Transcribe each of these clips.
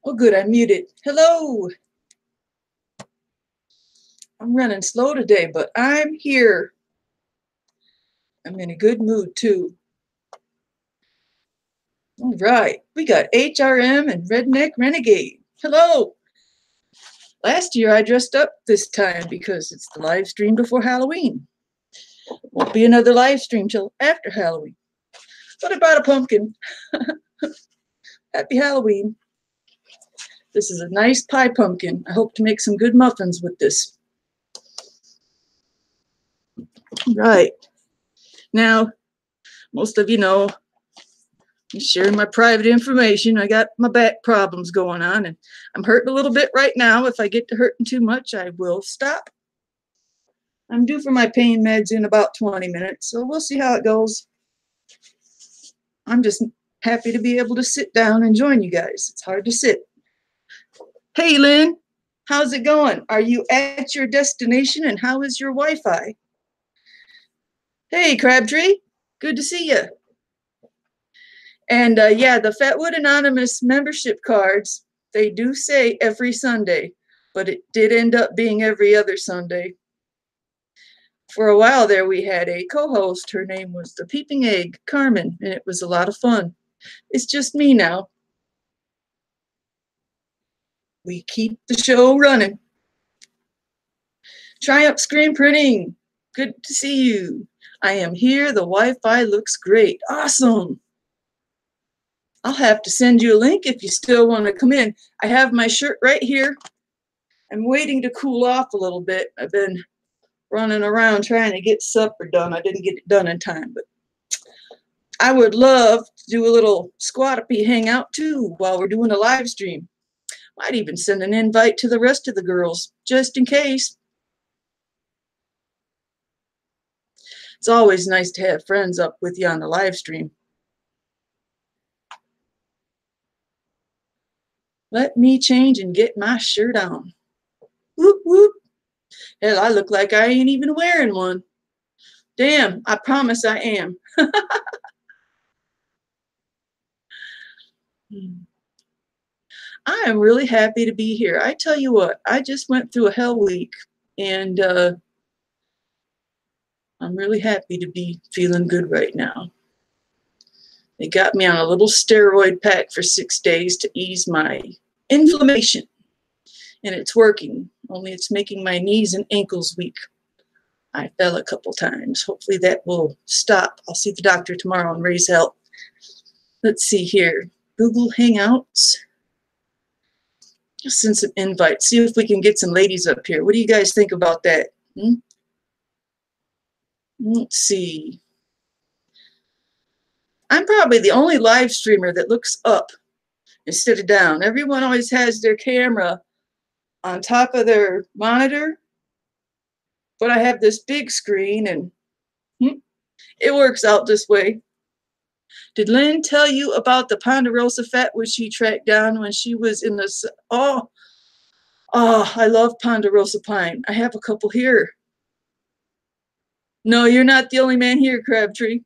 Oh, good, I'm muted. Hello. I'm running slow today, but I'm here. I'm in a good mood, too. All right, we got HRM and Redneck Renegade. Hello. Last year, I dressed up this time because it's the live stream before Halloween. Won't be another live stream till after Halloween. But I brought a pumpkin. Happy Halloween. This is a nice pie pumpkin. I hope to make some good muffins with this. Right. Now, most of you know, I'm sharing my private information. I got my back problems going on, and I'm hurting a little bit right now. If I get to hurting too much, I will stop. I'm due for my pain meds in about 20 minutes, so we'll see how it goes. I'm just happy to be able to sit down and join you guys. It's hard to sit. Hey, Lynn, how's it going? Are you at your destination, and how is your Wi-Fi? Hey, Crabtree, good to see you. And yeah, the Fatwood Anonymous membership cards, they do say every Sunday, but it did end up being every other Sunday. For a while there, we had a co-host. Her name was the Peeping Egg, Carmen, and it was a lot of fun. It's just me now. We keep the show running. Triumph Screen Printing, good to see you. I am here. The Wi-Fi looks great. Awesome. I'll have to send you a link if you still want to come in. I have my shirt right here. I'm waiting to cool off a little bit. I've been running around trying to get supper done. I didn't get it done in time, but I would love to do a little squatopy hangout too while we're doing a live stream. Might even send an invite to the rest of the girls, just in case. It's always nice to have friends up with you on the live stream. Let me change and get my shirt on. Whoop, whoop. Hell, I look like I ain't even wearing one. Damn, I promise I am. I am really happy to be here. I tell you what, I just went through a hell week, and I'm really happy to be feeling good right now. They got me on a little steroid pack for 6 days to ease my inflammation, and it's working, only it's making my knees and ankles weak. I fell a couple times. Hopefully that will stop. I'll see the doctor tomorrow and raise help. Let's see here. Google Hangouts. Send some invites. See if we can get some ladies up here. What do you guys think about that? Let's see. I'm probably the only live streamer that looks up instead of down. Everyone always has their camera on top of their monitor, but I have this big screen, and it works out this way. Did Lynn tell you about the ponderosa Fatwood she tracked down when she was in the... Oh, I love ponderosa pine. I have a couple here. No, you're not the only man here, Crabtree.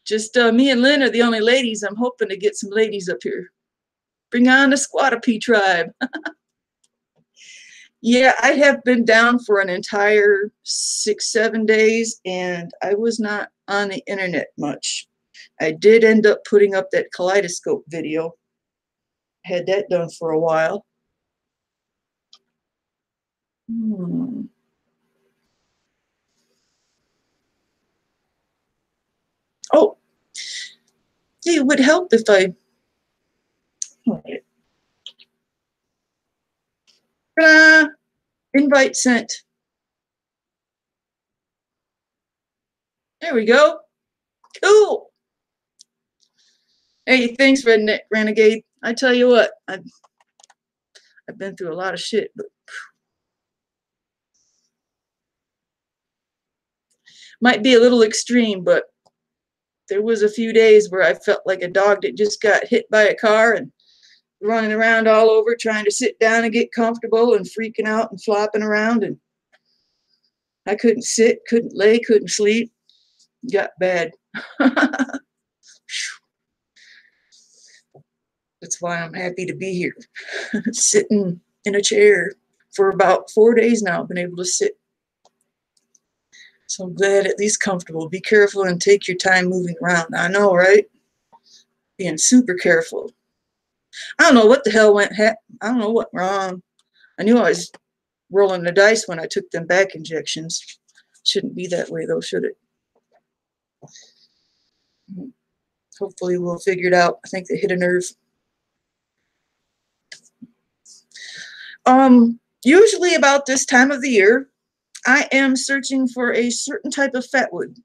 Just me and Lynn are the only ladies. I'm hoping to get some ladies up here. Bring on the Squatopy tribe. Yeah, I have been down for an entire 6-7 days, and I was not on the internet much. I did end up putting up that kaleidoscope video. Had that done for a while. Oh, it would help if I... Invite sent. There we go. Cool. Hey, thanks, Redneck Renegade. I tell you what, I've been through a lot of shit, but might be a little extreme, but there was a few days where I felt like a dog that just got hit by a car and running around all over trying to sit down and get comfortable and freaking out and flopping around, and I couldn't sit, couldn't lay, couldn't sleep. Got bad. Let's why I'm happy to be here, sitting in a chair for about 4 days now. I've been able to sit. So I'm glad, at least comfortable. Be careful and take your time moving around. I know, right? Being super careful. I don't know what the hell I don't know what wrong. I knew I was rolling the dice when I took them back injections. Shouldn't be that way though, should it? Hopefully we'll figure it out. I think they hit a nerve. Usually about this time of the year, I am searching for a certain type of fatwood.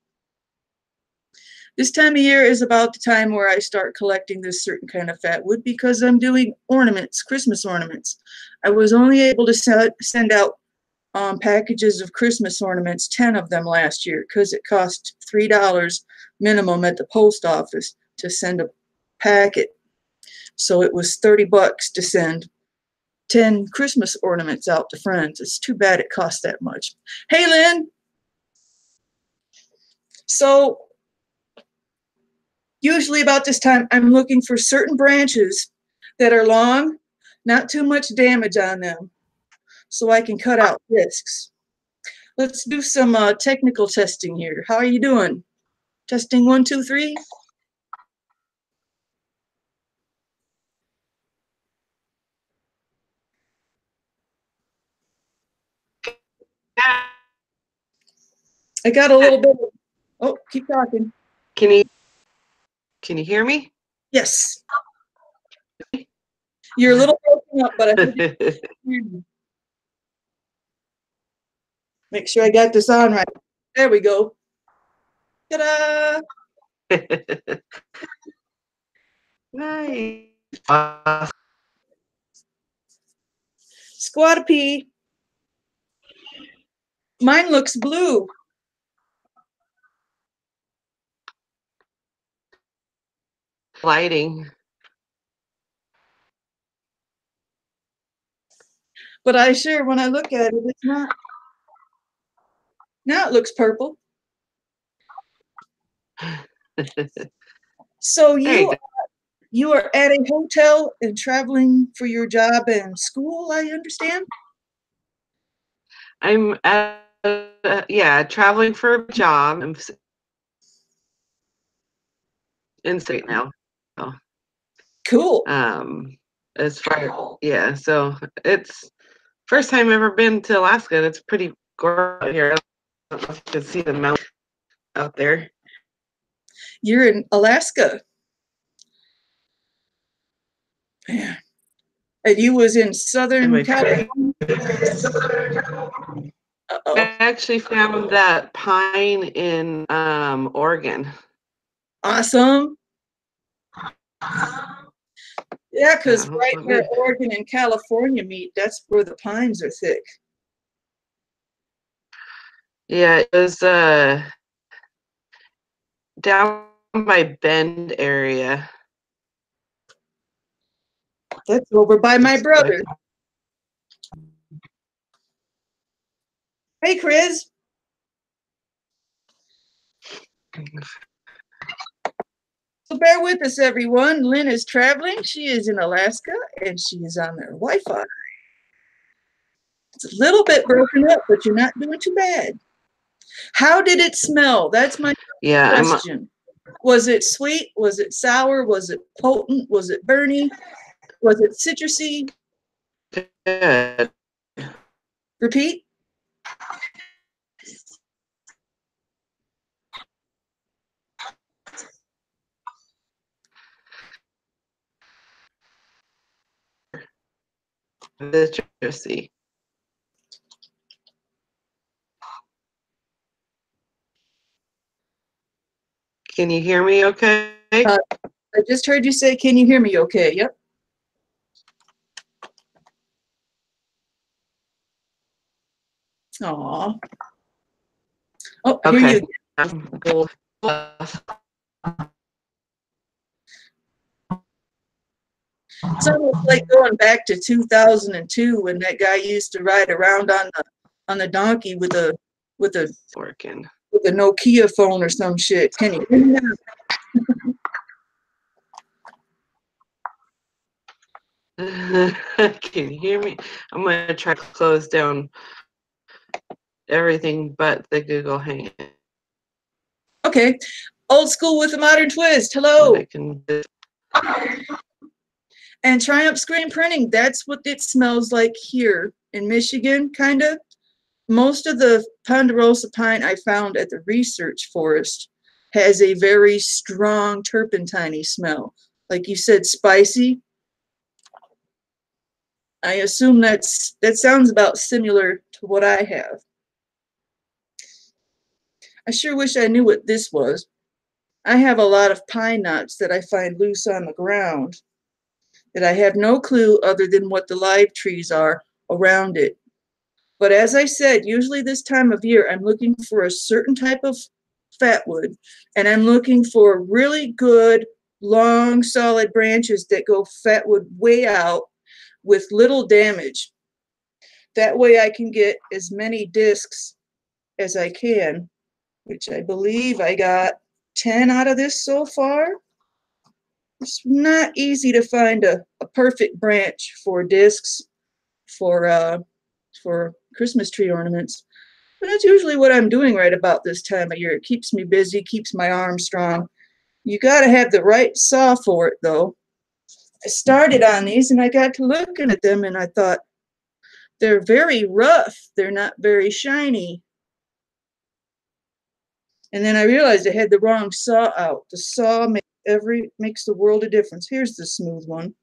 This time of year is about the time where I start collecting this certain kind of fatwood because I'm doing ornaments, Christmas ornaments. I was only able to send out packages of Christmas ornaments, 10 of them last year, because it cost $3 minimum at the post office to send a packet. So it was 30 bucks to send 10 Christmas ornaments out to friends. It's too bad it cost that much. Hey, Lynn. So usually about this time, I'm looking for certain branches that are long, not too much damage on them, so I can cut out risks. Let's do some technical testing here. How are you doing? Testing 1, 2, 3. I got a little bit of, oh, keep talking. Can you hear me? Yes. You're a little broken up, but I think you can hear me. Make sure I got this on right. There we go. Ta-da! Nice. Squatapee. Mine looks blue. Lighting. But I sure, when I look at it, it's not. Now it looks purple. So you are at a hotel and traveling for your job and school, I understand? I'm traveling for a job. I'm in state now. Cool. As far so it's first time I've ever been to Alaska, and it's pretty gorgeous out here. I don't know if you can see the mountains out there. You're in Alaska. Yeah. And you was in Southern California? Uh-oh. I actually found that pine in Oregon. Awesome. Yeah, because right where Oregon and California meet, that's where the pines are thick. Yeah, it was down by Bend area. That's over by my brother. Hey, Chris. So bear with us, everyone. Lynn is traveling. She is in Alaska, and she is on their Wi-Fi. It's a little bit broken up, but you're not doing too bad. How did it smell? That's my question. Was it sweet? Was it sour? Was it potent? Was it burny? Was it citrusy? Good. Repeat. Citrusy. Can you hear me okay? I just heard you say, can you hear me okay? Yep. Aw. Oh, I hear you. It's almost like going back to 2002 when that guy used to ride around on the donkey with a Nokia phone or some shit. Can you hear me now? Can you hear me? I'm going to try to close down everything but the Google Hangout. Okay. Old school with a modern twist. And Hello. I can do. And Triumph screen printing, that's what it smells like here in Michigan, kind of. Most of the ponderosa pine I found at the research forest has a very strong turpentine smell. Like you said, spicy. I assume that sounds about similar to what I have. I sure wish I knew what this was. I have a lot of pine knots that I find loose on the ground that I have no clue other than what the live trees are around it. But as I said, usually this time of year, I'm looking for a certain type of fatwood, and I'm looking for really good, long, solid branches that go fatwood way out with little damage. That way I can get as many discs as I can, which I believe I got 10 out of this so far. It's not easy to find a perfect branch for discs for Christmas tree ornaments. But that's usually what I'm doing right about this time of year. It keeps me busy, keeps my arm strong. You got to have the right saw for it, though. I started on these and I got to looking at them and I thought, they're very rough. They're not very shiny. And then I realized I had the wrong saw out. The saw makes the world of difference. Here's the smooth one.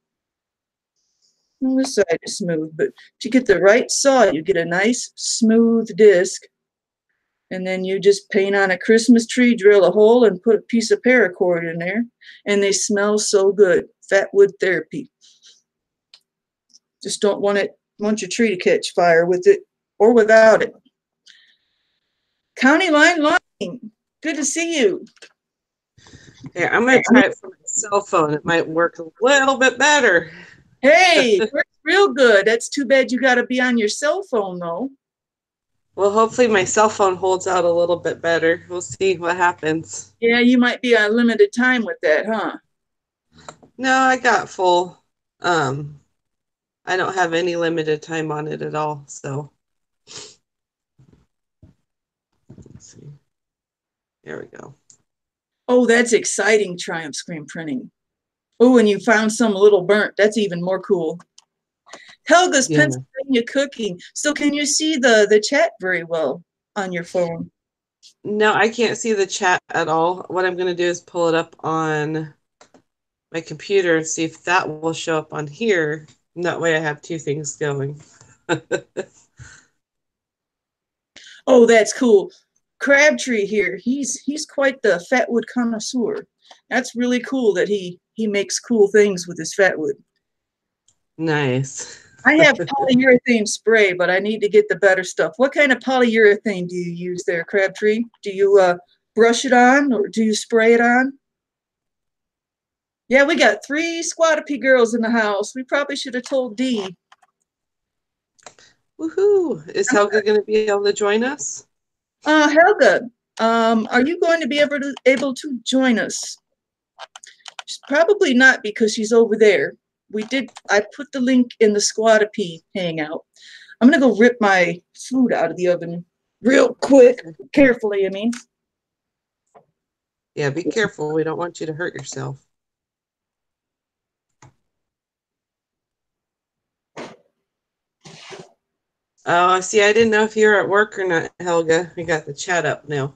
Well, this side is smooth, but if you get the right saw, you get a nice smooth disc. And then you just paint on a Christmas tree, drill a hole, and put a piece of paracord in there. And they smell so good. Fatwood therapy. Just don't want your tree to catch fire with it or without it. County Line Lawn. Good to see you. Here, I'm going to try it from my cell phone. It might work a little bit better. Hey, it works real good. That's too bad you got to be on your cell phone, though. Well, hopefully my cell phone holds out a little bit better. We'll see what happens. Yeah, you might be on limited time with that, huh? No, I got full. I don't have any limited time on it at all, so. Let's see. There we go. Oh, that's exciting, Triumph screen printing. Oh, and you found some a little burnt. That's even more cool. Helga's Pennsylvania Cooking. So can you see the chat very well on your phone? No, I can't see the chat at all. What I'm going to do is pull it up on my computer and see if that will show up on here. And that way I have two things going. Oh, that's cool. Crabtree here. He's quite the fatwood connoisseur. That's really cool that he makes cool things with his fatwood. Nice. I have polyurethane spray, but I need to get the better stuff. What kind of polyurethane do you use there, Crabtree? Do you brush it on or do you spray it on? Yeah, we got 3 Squatopy girls in the house. We probably should have told Dee. Woohoo! Is Helga going to be able to join us? Helga, are you going to be able to join us? She's probably not because she's over there. I put the link in the Squatopy hangout. I'm gonna go rip my food out of the oven real quick, carefully, I mean. Yeah, be careful. We don't want you to hurt yourself. Oh, see, I didn't know if you were at work or not, Helga. We got the chat up now.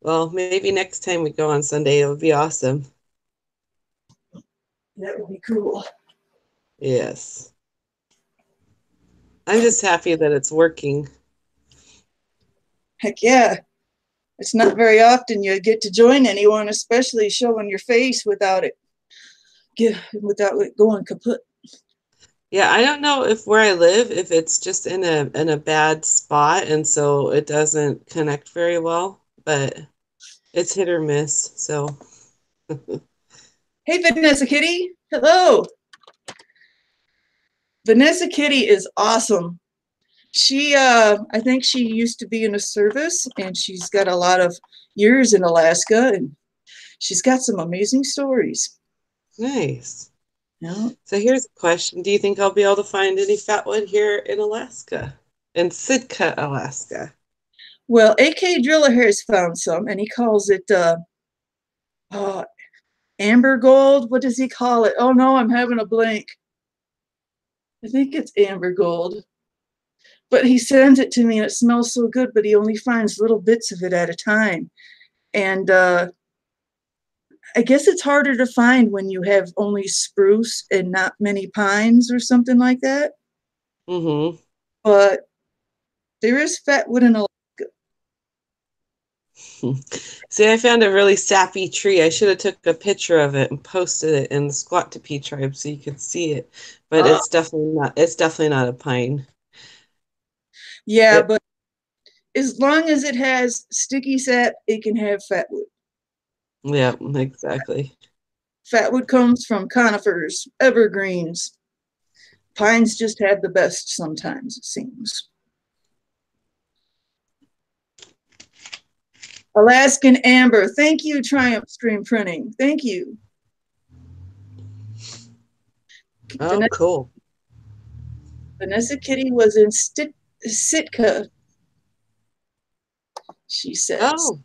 Well, maybe next time we go on Sunday, it would be awesome. That would be cool. Yes. I'm just happy that it's working. Heck yeah. It's not very often you get to join anyone, especially showing your face without it going kaput. Yeah, I don't know if where I live, if it's just in a bad spot, and so it doesn't connect very well, but it's hit or miss. So, hey, Vanessa Kitty, hello. Vanessa Kitty is awesome. She, I think she used to be in a service, and she's got a lot of years in Alaska, and she's got some amazing stories. Nice. Yeah. So here's a question. Do you think I'll be able to find any fatwood here in Alaska? In Sitka, Alaska? Well, AK Driller has found some, and he calls it uh, amber gold. What does he call it? Oh no, I'm having a blank. I think it's amber gold. But he sends it to me, and it smells so good, but he only finds little bits of it at a time. And I guess it's harder to find when you have only spruce and not many pines or something like that. Mm-hmm. But there is fatwood in a. See, I found a really sappy tree. I should have took a picture of it and posted it in the Squat to Pea tribe so you could see it. But Oh, it's definitely not a pine. yeah, It, but as long as it has sticky sap, it can have fatwood. yeah, exactly. Fatwood comes from conifers, evergreens. Pines just have the best sometimes, it seems. Alaskan amber. Thank you, Triumph Screen Printing. Thank you. Oh, cool. Vanessa Kitty was in Sitka, she says. Oh,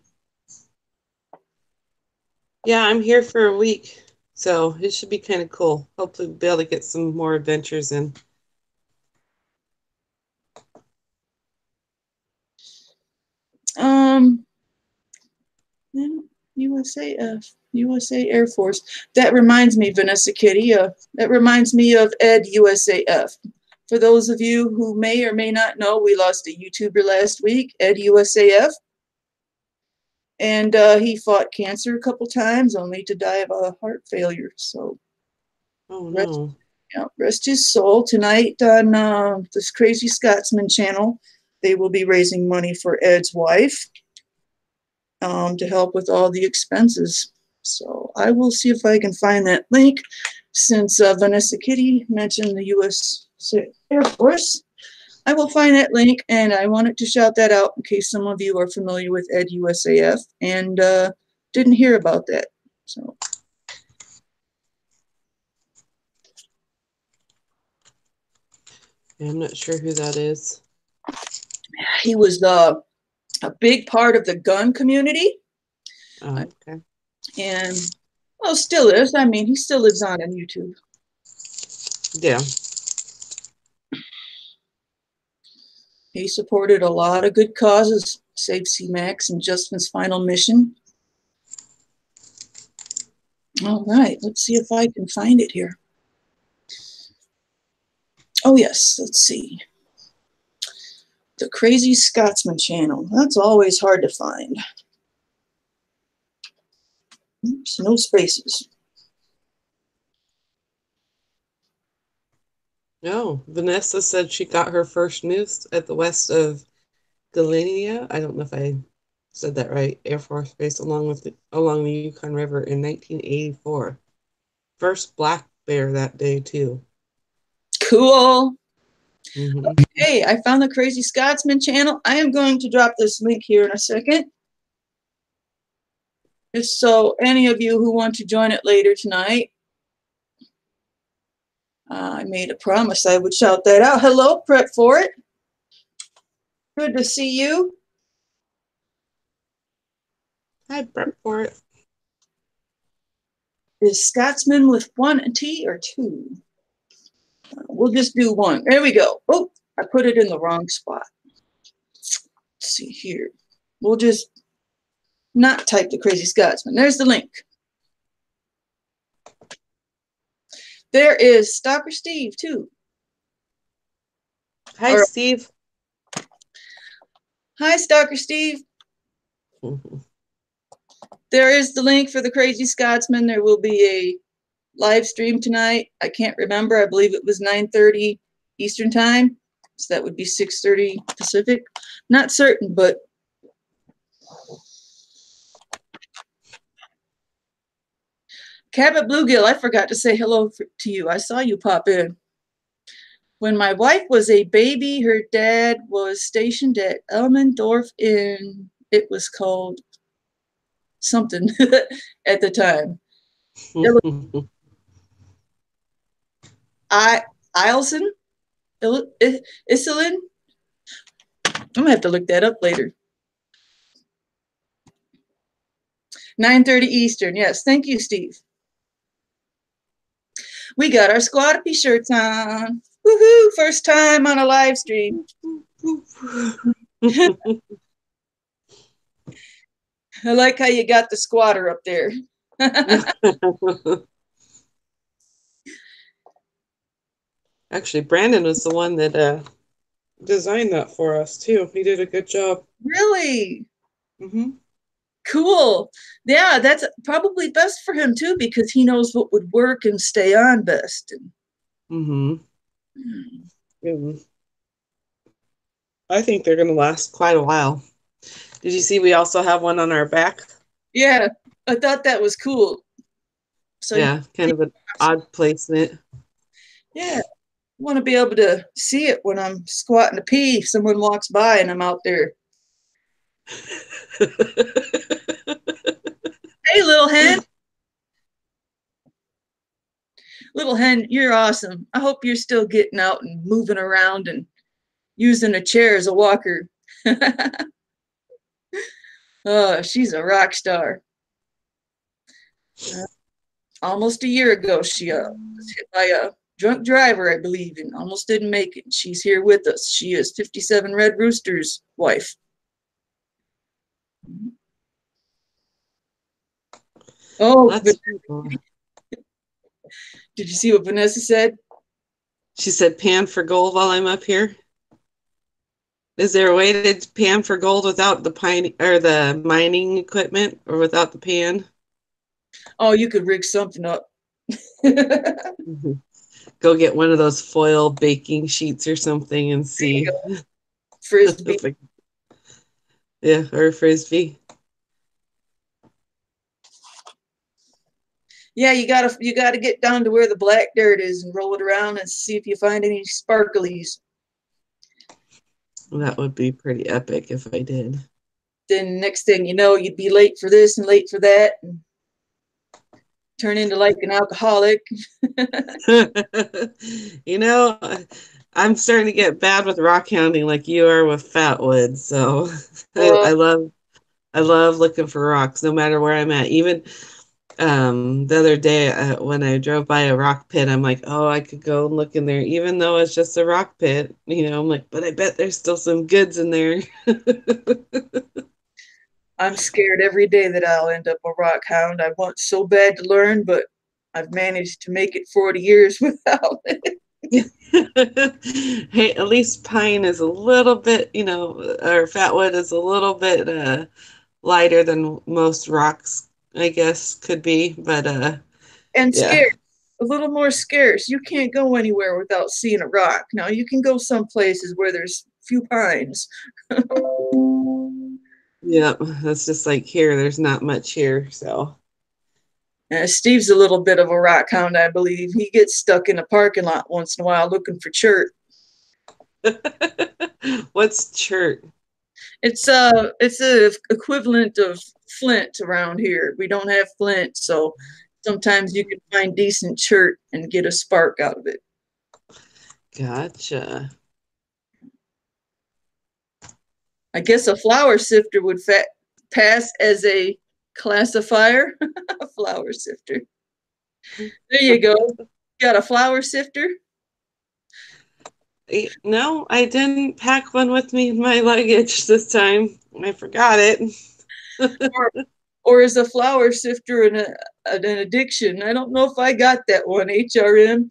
yeah, I'm here for a week. So it should be kind of cool. Hopefully we'll be able to get some more adventures in. Um, USA Air Force. That reminds me, Vanessa Kitty. That reminds me of Ed USAF. For those of you who may or may not know, we lost a YouTuber last week, Ed USAF. And he fought cancer a couple times, only to die of a heart failure. So Oh, rest, no. rest his soul. Tonight on this Crazy Scotsman channel, they will be raising money for Ed's wife to help with all the expenses. So I will see if I can find that link since Vanessa Kitty mentioned the U.S. Air Force. I will find that link, and I wanted to shout that out in case some of you are familiar with Ed USAF and didn't hear about that. So I'm not sure who that is. he was a big part of the gun community, Oh, okay. and well, still is. I mean, he still lives on YouTube. Yeah. He supported a lot of good causes, Save C-Max and Justin's Final Mission. All right, let's see if I can find it here. Oh, yes, let's see. The Crazy Scotsman channel. That's always hard to find. Oops, no spaces. No, Vanessa said she got her first moose at the west of Galenia. I don't know if I said that right. Air Force Base along the Yukon River in 1984. First black bear that day too. Cool. Mm-hmm. Okay, I found the Crazy Scotsman channel. I am going to drop this link here in a second. Just so any of you who want to join it later tonight, I made a promise I would shout that out. Hello, Prep for It. Good to see you. Hi, prep for it. Is Scotsman with one T or two? We'll just do one. There we go. Oh, I put it in the wrong spot. Let's see here. We'll just not type the Crazy Scotsman. There's the link. There is Stalker Steve, too. Hi, Steve. Hi, Stalker Steve. Mm-hmm. There is the link for the Crazy Scotsman. There will be a live stream tonight. I can't remember. I believe it was 9:30 Eastern time. So that would be 6:30 Pacific. Not certain, but Cabot Bluegill, I forgot to say hello to you. I saw you pop in. When my wife was a baby, her dad was stationed at Elmendorf it was called something at the time. Ilson? Iselin? I'm going to have to look that up later. 9:30 Eastern. Yes. Thank you, Steve. We got our Squatopy shirts on. Woohoo! First time on a live stream. I like how you got the squatter up there. Actually, Brandon was the one that designed that for us too. He did a good job. Really? Mm-hmm. Cool. Yeah, that's probably best for him too, because he knows what would work and stay on best. Mm-hmm. Yeah. I think they're going to last quite a while. Did you see we also have one on our back? Yeah, I thought that was cool. So yeah, kind of an odd placement. Yeah, I want to be able to see it when I'm squatting to pee. If someone walks by and I'm out there. Hey, little hen. Little hen, you're awesome. I hope you're still getting out and moving around and using a chair as a walker. Oh, she's a rock star. Almost a year ago, she was hit by a drunk driver, I believe, and almost didn't make it. She's here with us. She is 57 Red Rooster's wife. Oh, did you see what Vanessa said? She said, pan for gold while I'm up here. Is there a way to pan for gold without the pine or the mining equipment, or without the pan? Oh, you could rig something up. Go get one of those foil baking sheets or something and see. Frisbee. Yeah, or a frisbee. Yeah, you gotta get down to where the black dirt is and roll it around and see if you find any sparklies. That would be pretty epic if I did. Then next thing you know, you'd be late for this and late for that, and turn into like an alcoholic. You know, I'm starting to get bad with rock hounding like you are with Fatwood. So I love looking for rocks no matter where I'm at. Even the other day when I drove by a rock pit, I'm like, oh, I could go and look in there, even though it's just a rock pit. You know, I'm like, but I bet there's still some goods in there. I'm scared every day that I'll end up a rock hound. I want so bad to learn, but I've managed to make it 40 years without it. Hey, at least pine is a little bit, or Fatwood is a little bit lighter than most rocks, I guess, could be. But and yeah. scarce, a little more scarce. You can't go anywhere without seeing a rock. Now you can go some places where there's few pines. Yep, that's just like here. There's not much here, so. Steve's a little bit of a rock hound, I believe. He gets stuck in a parking lot once in a while looking for chert. What's chert? It's a equivalent of flint around here. We don't have flint, so sometimes you can find decent chert and get a spark out of it. Gotcha. I guess a flour sifter would pass as a classifier. A flour sifter. There you go. Got a flour sifter? No, I didn't pack one with me in my luggage this time. I forgot it. or is a flour sifter an addiction? I don't know if I got that one, HRM.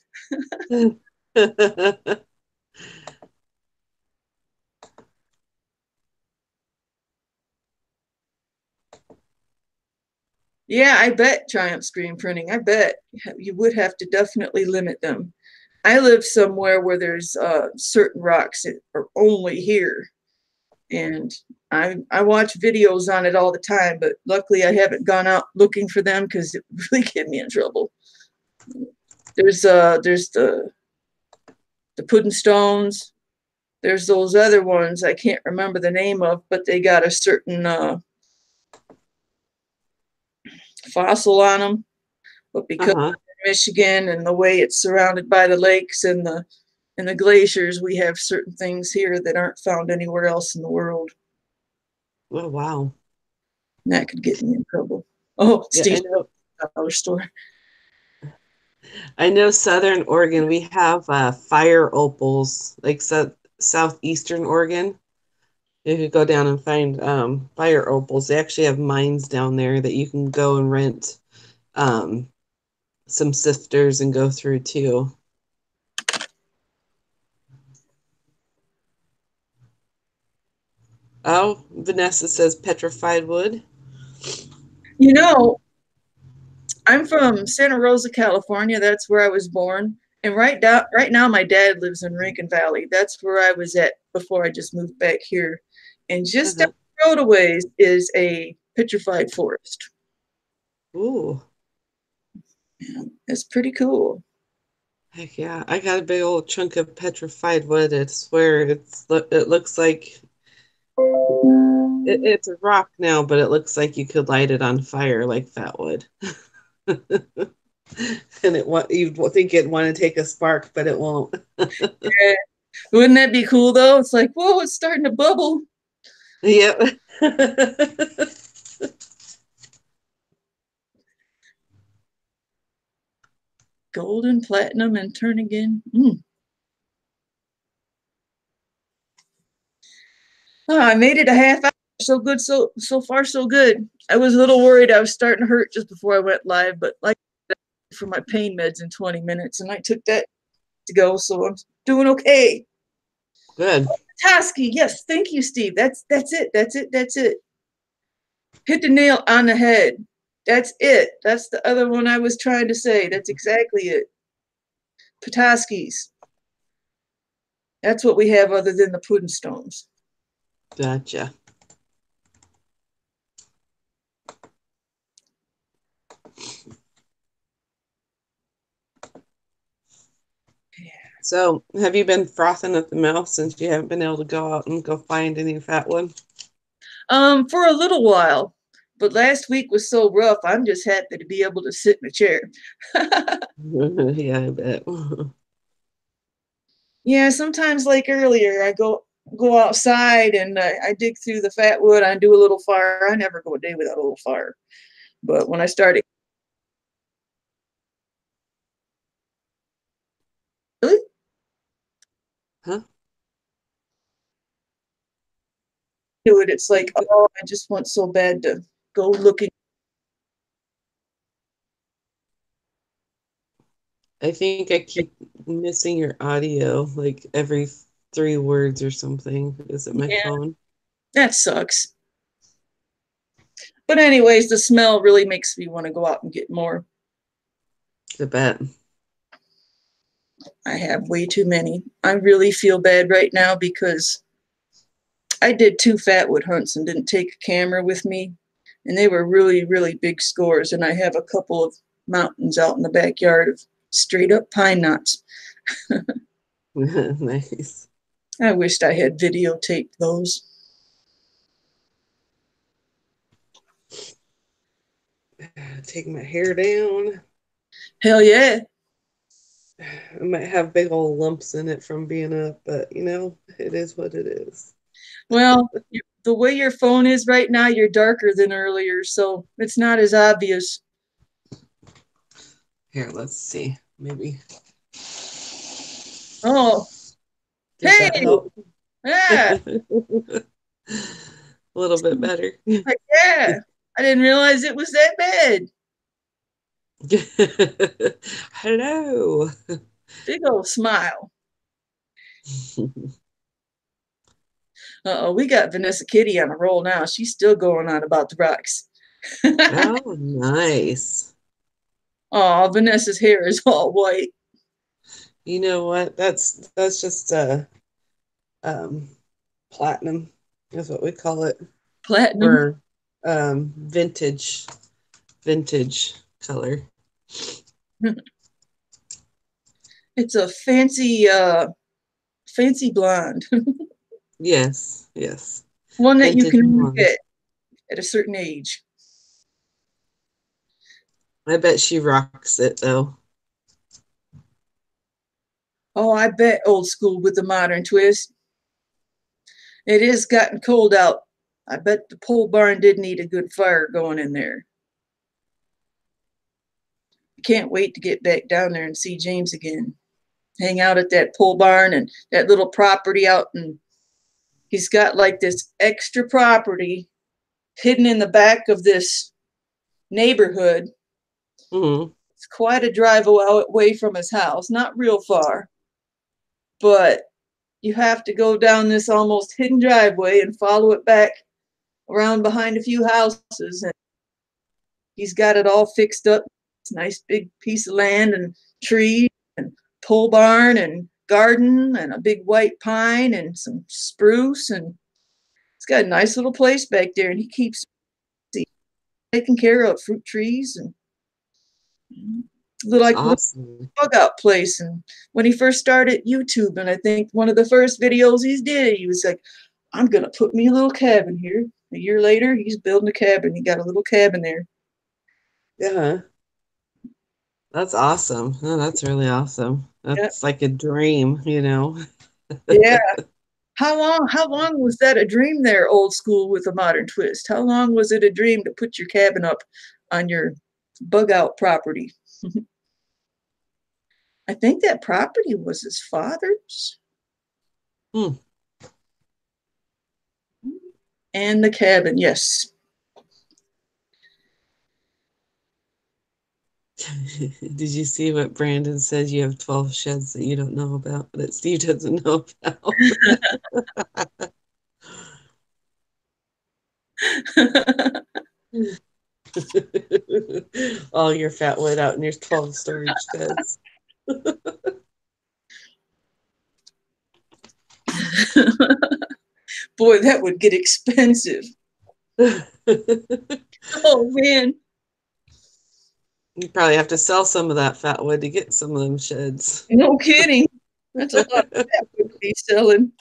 Yeah, I bet Triumph screen printing. I bet you would have to definitely limit them. I live somewhere where there's certain rocks that are only here. And I watch videos on it all the time, but luckily I haven't gone out looking for them because it would really get me in trouble. There's the pudding stones. There's those other ones I can't remember the name of, but they got a certain fossil on them. But because Michigan and the way it's surrounded by the lakes and the glaciers, we have certain things here that aren't found anywhere else in the world. Oh, wow. And that could get me in trouble. Oh, Yeah, Steve's dollar store. I know Southern Oregon, we have fire opals, like southeastern Oregon. If you go down and find fire opals, they actually have mines down there that you can go and rent some sifters and go through too. Oh, Vanessa says petrified wood. You know, I'm from Santa Rosa, California. That's where I was born. And right now, my dad lives in Rankin Valley. That's where I was at before I just moved back here. And just down Uh-huh. the road a ways is a petrified forest. Ooh, Yeah, it's pretty cool. heck yeah. I got a big old chunk of petrified wood. I swear it looks like it's a rock now, but it looks like you could light it on fire like Fatwood. And you'd think it'd want to take a spark, but it won't. Yeah. Wouldn't that be cool though? It's like, whoa, it's starting to bubble. Yep. Golden, platinum, and turn again. Oh, I made it a half hour. So good, so far so good. I was a little worried I was starting to hurt just before I went live, but like for my pain meds in 20 minutes, and I took that to go, so I'm doing okay. Good. Tasky, yes, thank you, Steve. That's it. That's it. Hit the nail on the head. That's it. That's the other one I was trying to say. That's exactly it. Petoskey's. That's what we have other than the pudding stones. Gotcha. So, have you been frothing at the mouth since you haven't been able to go out and go find any fatwood? For a little while, but last week was so rough. I'm just happy to be able to sit in a chair. Yeah, I bet. Yeah, sometimes like earlier, I go outside and I dig through the fat wood. I do a little fire. I never go a day without a little fire. But when I started, really, Huh? do it, it's like, oh, I just want so bad to go looking. I think I keep missing your audio like every 3 words or something. Is it my Yeah, phone? that sucks. But anyways, the smell really makes me want to go out and get more. I bet. I have way too many. I really feel bad right now because I did 2 fatwood hunts and didn't take a camera with me. And they were really, really big scores. And I have a couple of mountains out in the backyard of straight up pine knots. Nice. I wished I had videotaped those. Take my hair down. Hell yeah. I might have big old lumps in it from being up, but it is what it is. Well, the way your phone is right now, you're darker than earlier, so it's not as obvious. Here, let's see. Maybe. Oh, Does hey, that help? yeah, A little bit better. yeah. I didn't realize it was that bad. Hello. Big old smile. Uh-oh, we got Vanessa Kitty on a roll now. She's still going on about the rocks. Oh, nice. Oh, Vanessa's hair is all white. You know what? That's just um platinum is what we call it, Platinum. or vintage color. It's a fancy blonde. Yes, yes. One that you Vintage can only blonde. get at a certain age. I bet she rocks it though. Oh, I bet old school with the modern twist. It is gotten cold out. I bet the pole barn did need a good fire going in there. Can't wait to get back down there and see James again. Hang out at that pole barn and that little property out, and he's got like this extra property hidden in the back of this neighborhood. Mm-hmm. It's quite a drive away from his house, not real far, but you have to go down this almost hidden driveway and follow it back around behind a few houses. And he's got it all fixed up. It's a nice big piece of land and trees and pole barn and garden and a big white pine and some spruce. And it's got a nice little place back there. And he keeps taking care of fruit trees and That's like a little awesome. bug out place. And when he first started YouTube, and I think one of the first videos he did, he was like, I'm going to put me a little cabin here. A year later, he's building a cabin. He got a little cabin there. Yeah. That's awesome. Oh, that's really awesome. Yeah. That's like a dream, you know. Yeah. How long was that a dream there, old school with a modern twist? How long was it a dream to put your cabin up on your bug out property? I think that property was his father's. Hmm. And the cabin, yes. Did you see what Brandon says? You have 12 sheds that you don't know about, that Steve doesn't know about. All your Fatwood out in your 12 storage sheds. Boy, that would get expensive. Oh, man. You probably have to sell some of that Fatwood to get some of them sheds. No kidding. That's a lot of that would be selling.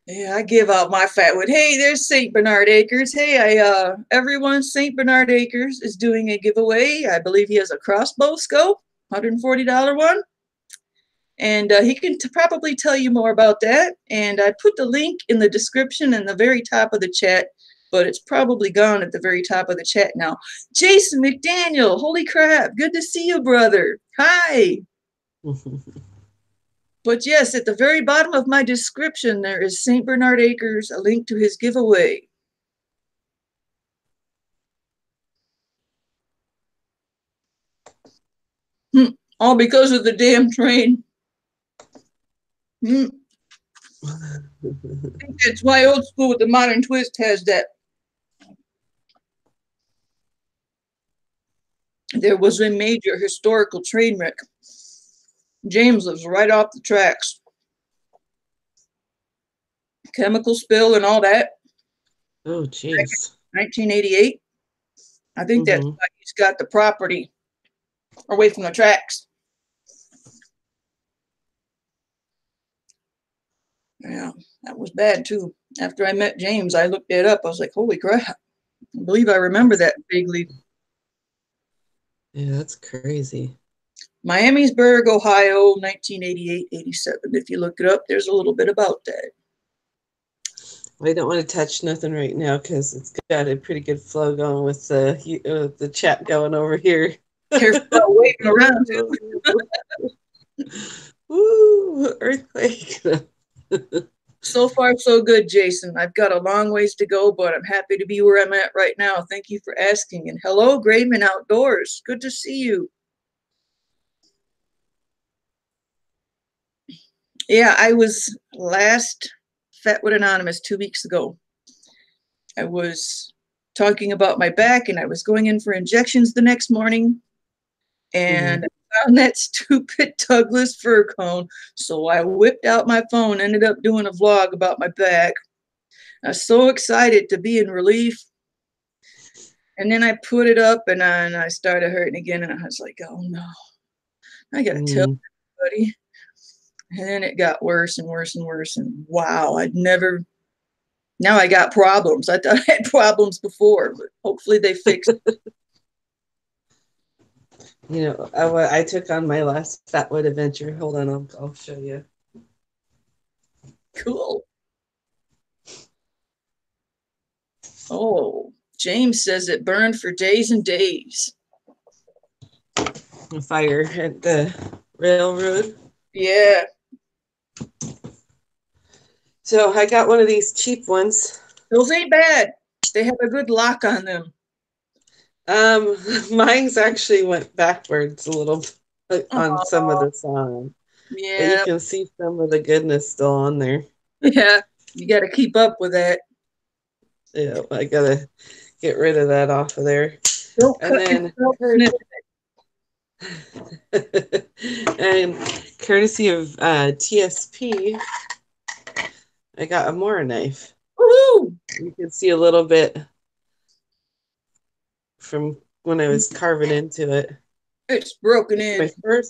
Yeah, I give out my Fatwood. Hey, there's St. Bernard Acres. Hey, everyone, St. Bernard Acres is doing a giveaway. I believe he has a crossbow scope, $140 one. And he can probably tell you more about that. And I put the link in the description in the very top of the chat, but it's probably gone at the very top of the chat now. Jason McDaniel, holy crap, good to see you, brother. Hi. But yes, at the very bottom of my description, there is St. Bernard Acres, a link to his giveaway. All because of the damn train. I think that's why old school with the modern twist has that. There was a major historical train wreck. James lives right off the tracks. Chemical spill and all that. Oh, jeez. 1988. I think that's why he's got the property away from the tracks. Yeah, that was bad too. After I met James, I looked it up. I was like, holy crap. I believe I remember that vaguely. Yeah, that's crazy. Miamisburg, Ohio, 1988-87. If you look it up, there's a little bit about that. I don't want to touch nothing right now because it's got a pretty good flow going with the chat going over here. Careful about waiting around. Woo, earthquake. So far, so good, Jason. I've got a long ways to go, but I'm happy to be where I'm at right now. Thank you for asking. And hello, Grayman Outdoors. Good to see you. Yeah, I was last Fatwood Anonymous 2 weeks ago. I was talking about my back, and I was going in for injections the next morning, and I found that stupid Douglas fir cone. So I whipped out my phone, ended up doing a vlog about my back. I was so excited to be in relief. And then I put it up, and I started hurting again, and I was like, oh no, I gotta tell everybody. And then it got worse and worse and worse. And wow, now I got problems. I thought I had problems before, but hopefully they fixed it. You know, I took on my last Fatwood adventure. Hold on, I'll show you. Cool. Oh, James says it burned for days and days. A fire at the railroad. Yeah. So I got one of these cheap ones. Those ain't bad. They have a good lock on them. Mine's actually went backwards a little bit on some of Oh, the song, but you yeah. can see some of the goodness still on there. Yeah. You got to keep up with that. Yeah, I gotta get rid of that off of there. Don't And cut then yourself snipping. and courtesy of TSP, I got a Mora knife. Woohoo! You can see a little bit from when I was carving into it. It's broken It's in.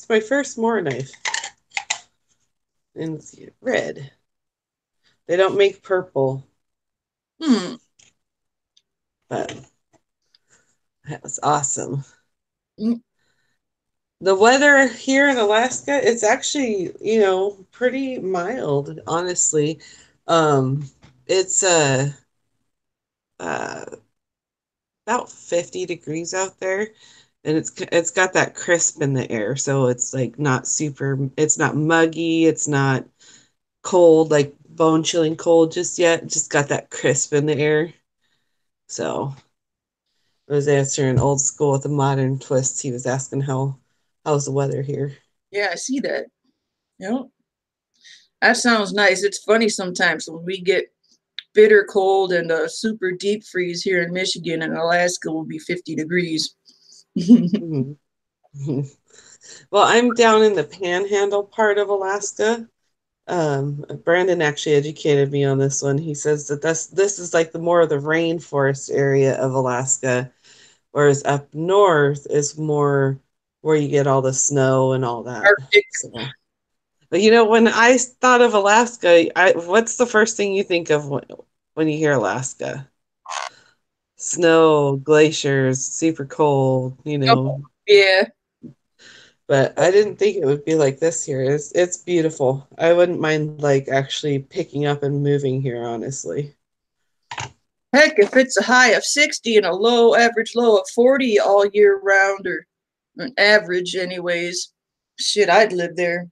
my first Mora knife. And it's red. They don't make purple, Hmm. but that was awesome. Mm. The weather here in Alaska, it's actually, pretty mild, honestly. It's uh about 50 degrees out there, and it's got that crisp in the air, so it's like not super, it's not muggy, it's not cold, like bone chilling cold just yet. Just got that crisp in the air. So I was answering old school with a modern twist. He was asking how's the weather here. Yeah, I see that. Yep. That sounds nice. It's funny sometimes when we get bitter cold and a super deep freeze here in Michigan, and Alaska will be 50 degrees. Mhm. Well, I'm down in the panhandle part of Alaska. Brandon actually educated me on this one. He says that this is like the more of the rainforest area of Alaska, whereas up north is more where you get all the snow and all that. Arctic. So, but when I thought of Alaska, what's the first thing you think of when you hear Alaska? Snow, glaciers, super cold, Oh, yeah. But I didn't think it would be like this here. It's beautiful. I wouldn't mind like actually picking up and moving here, honestly. Heck, if it's a high of 60 and a average low of 40 all year round, or an average anyways, shit, I'd live there.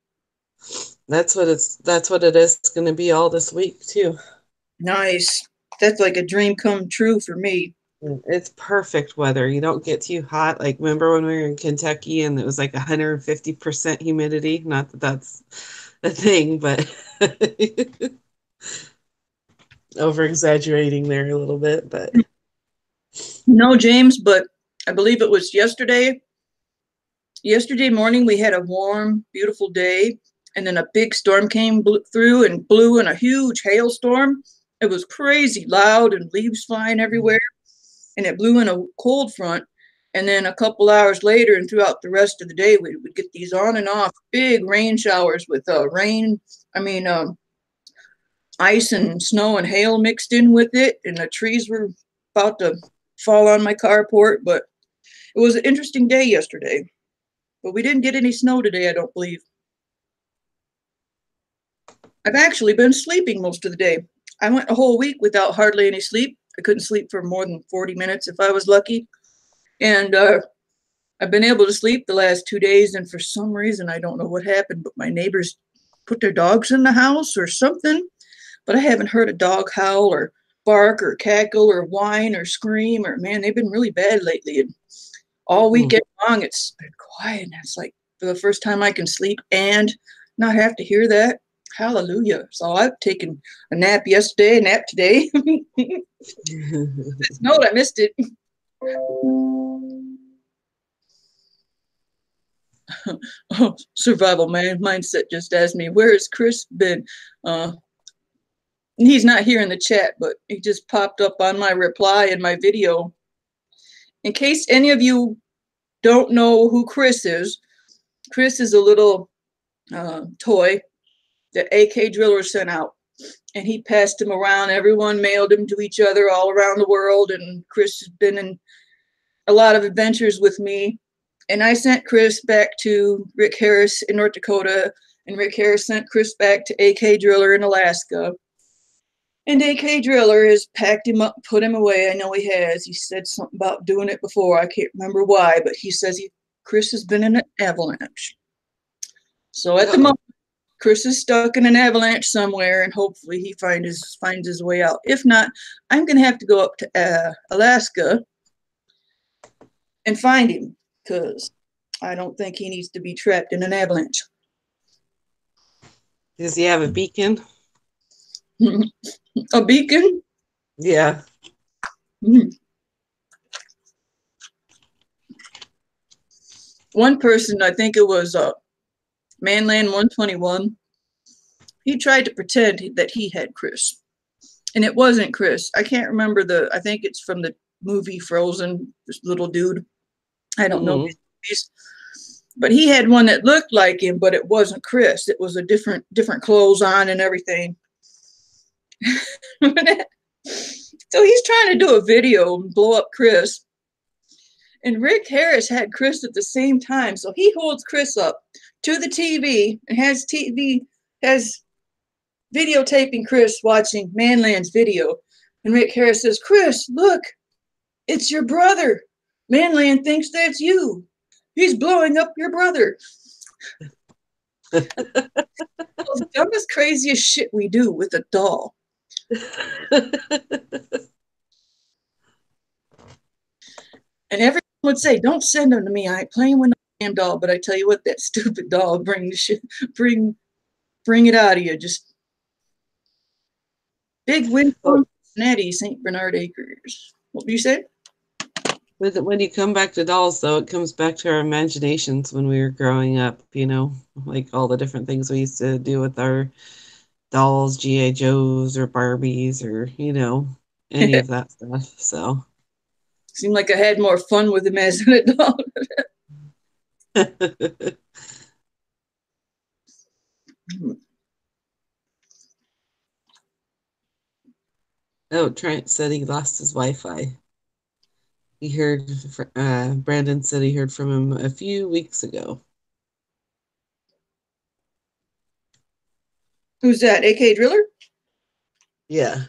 That's what it is going to be all this week too. Nice. That's like a dream come true for me. It's perfect weather. You don't get too hot. Like remember when we were in Kentucky and it was like 150% humidity? Not that that's a thing, but over exaggerating there a little bit, but No, James, but I believe it was yesterday. Yesterday morning, we had a warm, beautiful day, and then a big storm came through and blew in a huge hailstorm. It was crazy loud and leaves flying everywhere, and it blew in a cold front. And then a couple hours later, and throughout the rest of the day, we would get these on and off big rain showers with I mean, ice and snow and hail mixed in with it, and the trees were about to fall on my carport. But it was an interesting day yesterday. But we didn't get any snow today, I don't believe. I've actually been sleeping most of the day. I went a whole week without hardly any sleep. I couldn't sleep for more than 40 minutes if I was lucky. And I've been able to sleep the last 2 days. And for some reason, I don't know what happened, but my neighbors put their dogs in the house or something. But I haven't heard a dog howl or bark or cackle or whine or scream. Or man, they've been really bad lately. And all weekend long, it's been quiet. And it's like for the first time I can sleep and not have to hear that. Hallelujah. So I've taken a nap yesterday, a nap today. It snowed, I missed it. Oh, survival mindset just asked me, where has Chris been? He's not here in the chat, but he just popped up on my reply in my video. In case any of you don't know who Chris is a little toy that AK Driller sent out. And he passed him around. Everyone mailed him to each other all around the world. And Chris has been in a lot of adventures with me. And I sent Chris back to Rick Harris in North Dakota, and Rick Harris sent Chris back to AK Driller in Alaska. And AK Driller has packed him up, put him away. I know he has. He said something about doing it before. I can't remember why, but he says Chris has been in an avalanche. So at the moment, Chris is stuck in an avalanche somewhere, and hopefully he finds his way out. If not, I'm going to have to go up to Alaska and find him, because I don't think he needs to be trapped in an avalanche. Does he have a beacon? A beacon? Yeah. One person, I think it was Manland 121, he tried to pretend that he had Chris. And it wasn't Chris. I can't remember I think it's from the movie Frozen, this little dude. I don't know. But he had one that looked like him, but it wasn't Chris. It was a different clothes on and everything. So he's trying to do a video and blow up Chris. And Rick Harris had Chris at the same time. So he holds Chris up to the TV and has videotaping Chris watching Manland's video. And Rick Harris says, "Chris, look, it's your brother. Manland thinks that's you. He's blowing up your brother." The dumbest, craziest shit we do with a doll. And everyone would say, "Don't send them to me. I ain't playing with no damn doll." But I tell you what, that stupid doll bring it out of you. Just big wind from Cincinnati, St. Bernard Acres. What do you say? When you come back to dolls, though, it comes back to our imaginations when we were growing up, you know, like all the different things we used to do with our dolls, G.I. Joes or Barbies or, you know, any of that stuff. So seemed like I had more fun with him as an adult. Oh, Trent said he lost his Wi-Fi. He heard, Brandon said he heard from him a few weeks ago. Who's that? AK Driller? Yeah.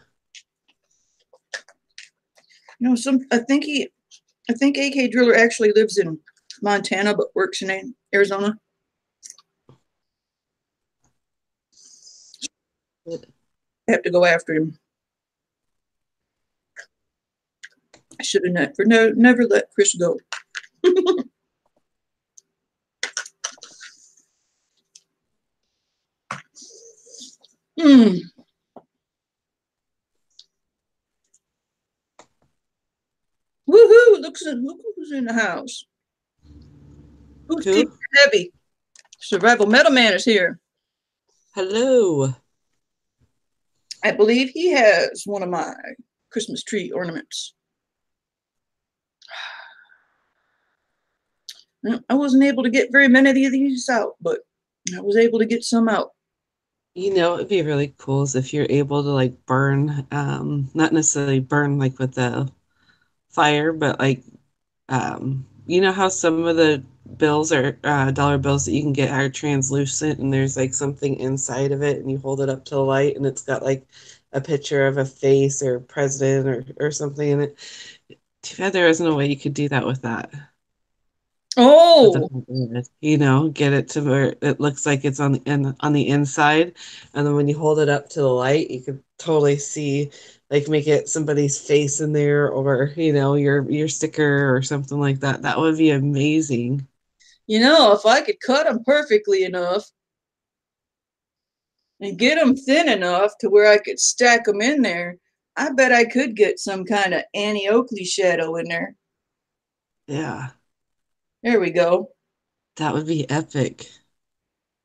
No, I think AK Driller actually lives in Montana but works in Arizona. I have to go after him. I should have never let Chris go. Woohoo! Look who's in the house. Who's keeping heavy? Survival Metal Man is here. Hello. I believe he has one of my Christmas tree ornaments. I wasn't able to get very many of these out, but I was able to get some out. You know, it'd be really cool is if you're able to like burn, not necessarily burn like with the fire, but like, you know how some of the bills are dollar bills that you can get are translucent and there's like something inside of it and you hold it up to the light and it's got like a picture of a face or president or something in it. Too bad there isn't a way you could do that with that. Oh, you know, get it to where it looks like it's on the inside, and then when you hold it up to the light, you could totally see, like, make it somebody's face in there, or you know, your sticker or something like that. That would be amazing. You know, if I could cut them perfectly enough and get them thin enough to where I could stack them in there, I bet I could get some kind of Annie Oakley shadow in there. Yeah. There we go. That would be epic.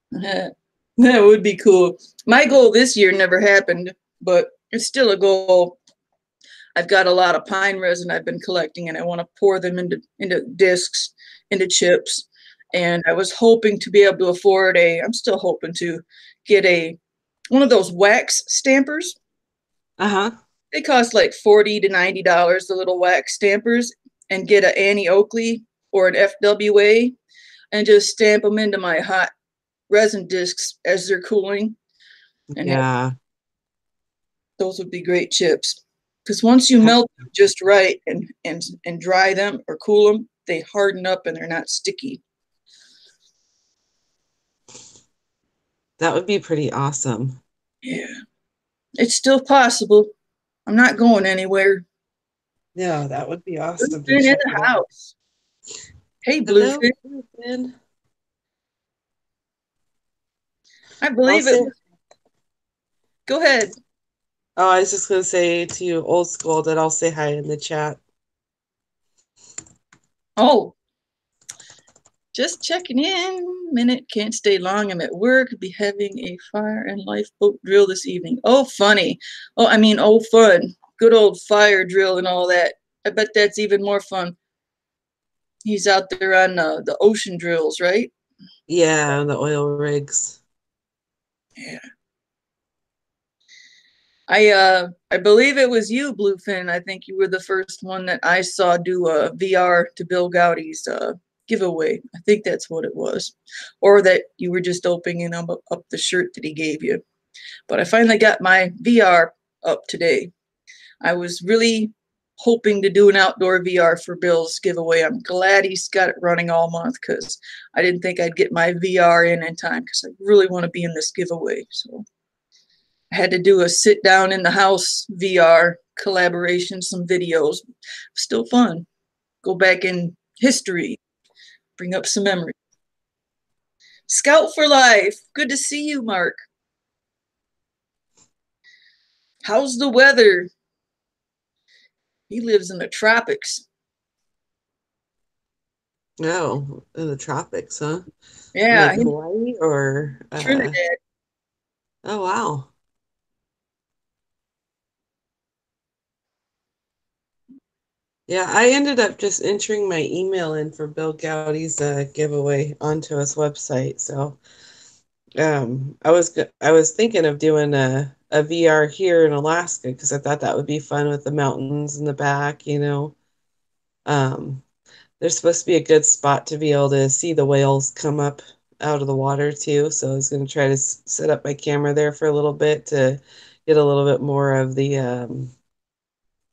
That would be cool. My goal this year never happened, but it's still a goal. I've got a lot of pine resin I've been collecting, and I want to pour them into discs, into chips. And I was hoping to be able to afford I'm still hoping to get one of those wax stampers. Uh-huh. They cost like $40 to $90, the little wax stampers, and get an Annie Oakley or an FWA and just stamp them into my hot resin discs as they're cooling. And Yeah. those would be great chips. Because once you melt them just right and dry them or cool them, they harden up and they're not sticky. That would be pretty awesome. Yeah. It's still possible. I'm not going anywhere. Yeah, that would be awesome to Bluefin in check the it out. house. Hey, Hello, Bluefin. Bluefin. I I'll believe it say. was. Go ahead. Oh, I was just gonna say to you, old school, that I'll say hi in the chat. Oh, just checking in. Minute, can't stay long. I'm at work. Be having a fire and lifeboat drill this evening. Oh, funny. Oh, fun. Good old fire drill and all that. I bet that's even more fun. He's out there on the ocean drills, right? Yeah, the oil rigs. Yeah. I believe it was you, Bluefin. I think you were the first one that I saw do a VR to Bill Gowdy's giveaway. I think that's what it was, or that you were just opening up the shirt that he gave you. But I finally got my VR up today. I was really hoping to do an outdoor VR for Bill's giveaway. I'm glad he's got it running all month because I didn't think I'd get my VR in time because I really want to be in this giveaway. So I had to do a sit down in the house VR collaboration, some videos. Still fun. Go back in history, bring up some memories. Scout for life. Good to see you, Mark. How's the weather? He lives in the tropics. Oh, in the tropics, huh? Yeah, Like Hawaii or Trinidad. oh wow. Yeah, I ended up just entering my email in for Bill Gowdy's giveaway onto his website. So I was thinking of doing a VR here in Alaska because I thought that would be fun with the mountains in the back, you know. Um, there's supposed to be a good spot to be able to see the whales come up out of the water too. So I was going to try to set up my camera there for a little bit to get a little bit more of the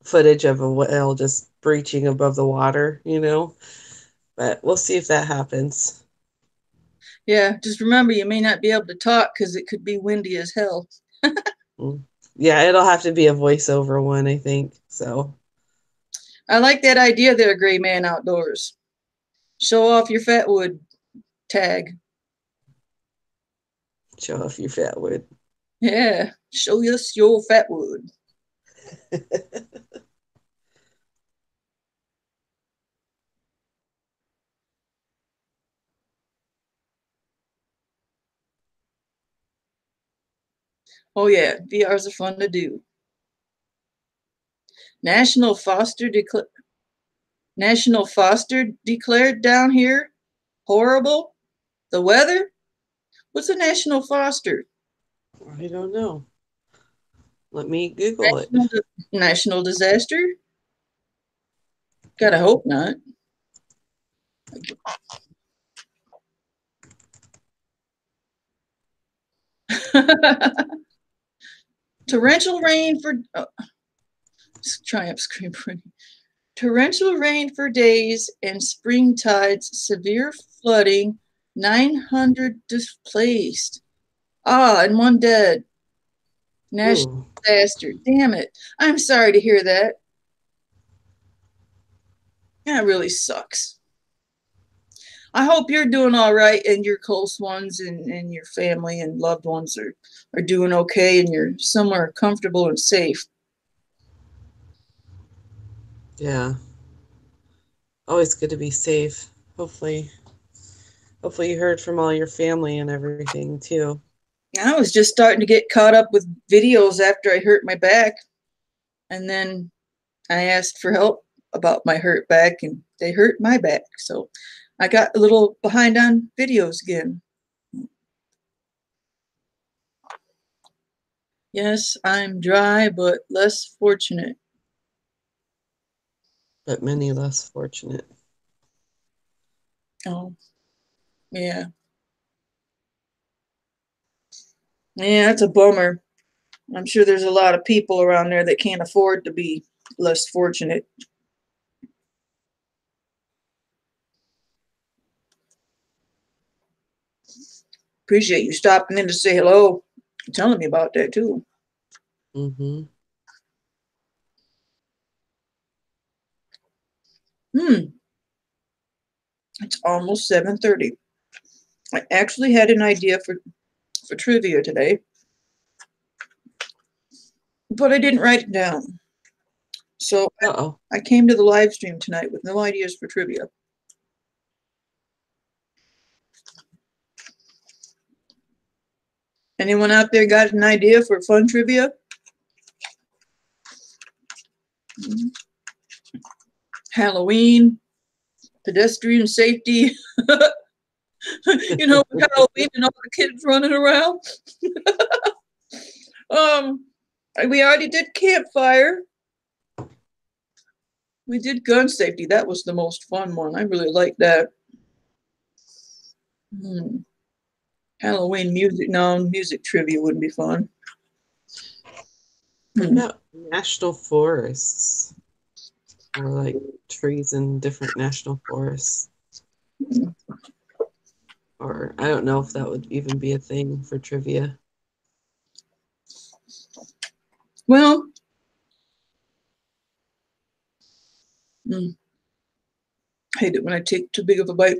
footage of a whale just breaching above the water, you know. But we'll see if that happens. Yeah, just remember you may not be able to talk because it could be windy as hell. Mm. Yeah, it'll have to be a voiceover one, I think. So I like that idea there, Gray Man Outdoors. Show off your Fatwood tag. show off your Fatwood. Yeah, show us your Fatwood. Oh yeah, VRs are fun to do. National Foster National Foster declared down here. Horrible. The weather? What's a National Foster? I don't know. Let me Google it. National disaster? Gotta hope not. Torrential rain for Triumph screen printing. Torrential rain for days and spring tides, severe flooding, 900 displaced. And one dead. National Ooh, disaster. Damn it. I'm sorry to hear that. That really sucks. I hope you're doing all right and your close ones and your family and loved ones are doing okay and you're somewhere comfortable and safe. yeah. Always good to be safe. Hopefully you heard from all your family and everything too. I was just starting to get caught up with videos after I hurt my back. And then I asked for help about my hurt back and they hurt my back. So I got a little behind on videos again. Yes, I'm dry, but less fortunate. But many less fortunate. Oh, yeah. Yeah, that's a bummer. I'm sure there's a lot of people around there that can't afford to be less fortunate. Appreciate you stopping in to say hello and telling me about that too. Mm-hmm. It's almost 7:30. I actually had an idea for trivia today, but I didn't write it down. So Uh-oh. I came to the live stream tonight with no ideas for trivia. Anyone out there got an idea for fun trivia? Halloween, pedestrian safety. You know, Halloween and all the kids running around. We already did campfire. We did gun safety. That was the most fun one. I really liked that. Halloween music. No, music trivia wouldn't be fun. What about national forests? Or like trees in different national forests? Or I don't know if that would even be a thing for trivia. Well, hate it when I take too big of a bite.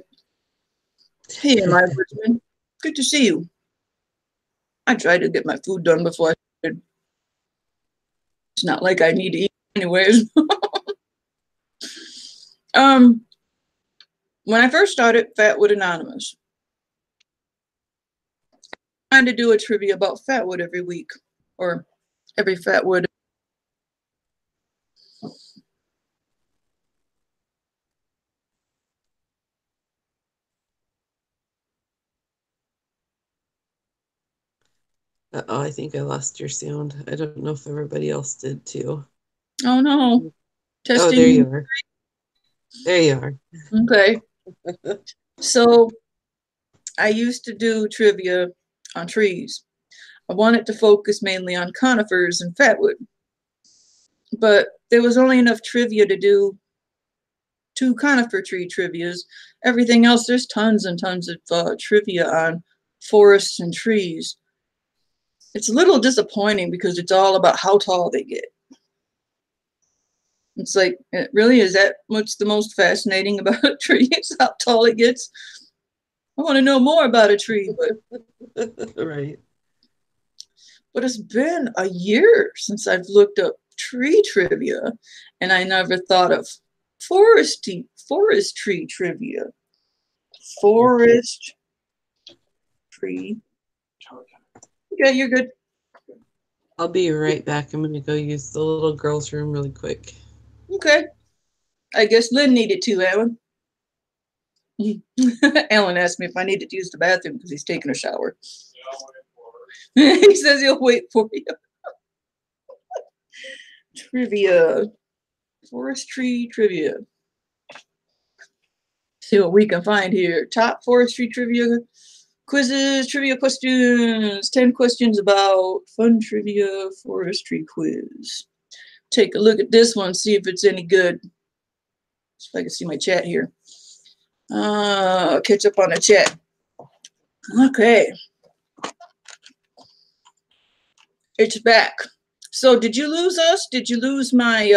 Hey, my wordsman. Good to see you. I tried to get my food done before I started. It's not like I need to eat anyways. When I first started Fatwood Anonymous, I tried to do a trivia about Fatwood every week, or every Fatwood. Uh-oh, I think I lost your sound. I don't know if everybody else did too. Oh no. Oh, there you Testing. are. There you are. Okay. So I used to do trivia on trees. I wanted to focus mainly on conifers and Fatwood, but there was only enough trivia to do 2 conifer tree trivias. Everything else, there's tons and tons of trivia on forests and trees. It's a little disappointing because it's all about how tall they get. It's like, really, is that what's the most fascinating about a tree? Is how tall it gets? I want to know more about a tree, Right. but it's been a year since I've looked up tree trivia, and I never thought of forestry trivia. Forest tree. Okay, you're good. I'll be right back. I'm going to go use the little girl's room really quick. Okay. I guess Lynn needed to, Alan. Alan asked me if I needed to use the bathroom because he's taking a shower. He says he'll wait for you. Trivia. Forestry trivia. See what we can find here. Top forestry trivia quizzes, trivia questions. 10 questions about fun trivia forestry quiz. Take a look at this one, see if it's any good. See if I can see my chat here. Catch up on the chat. Okay. It's back. So did you lose us? Did you lose my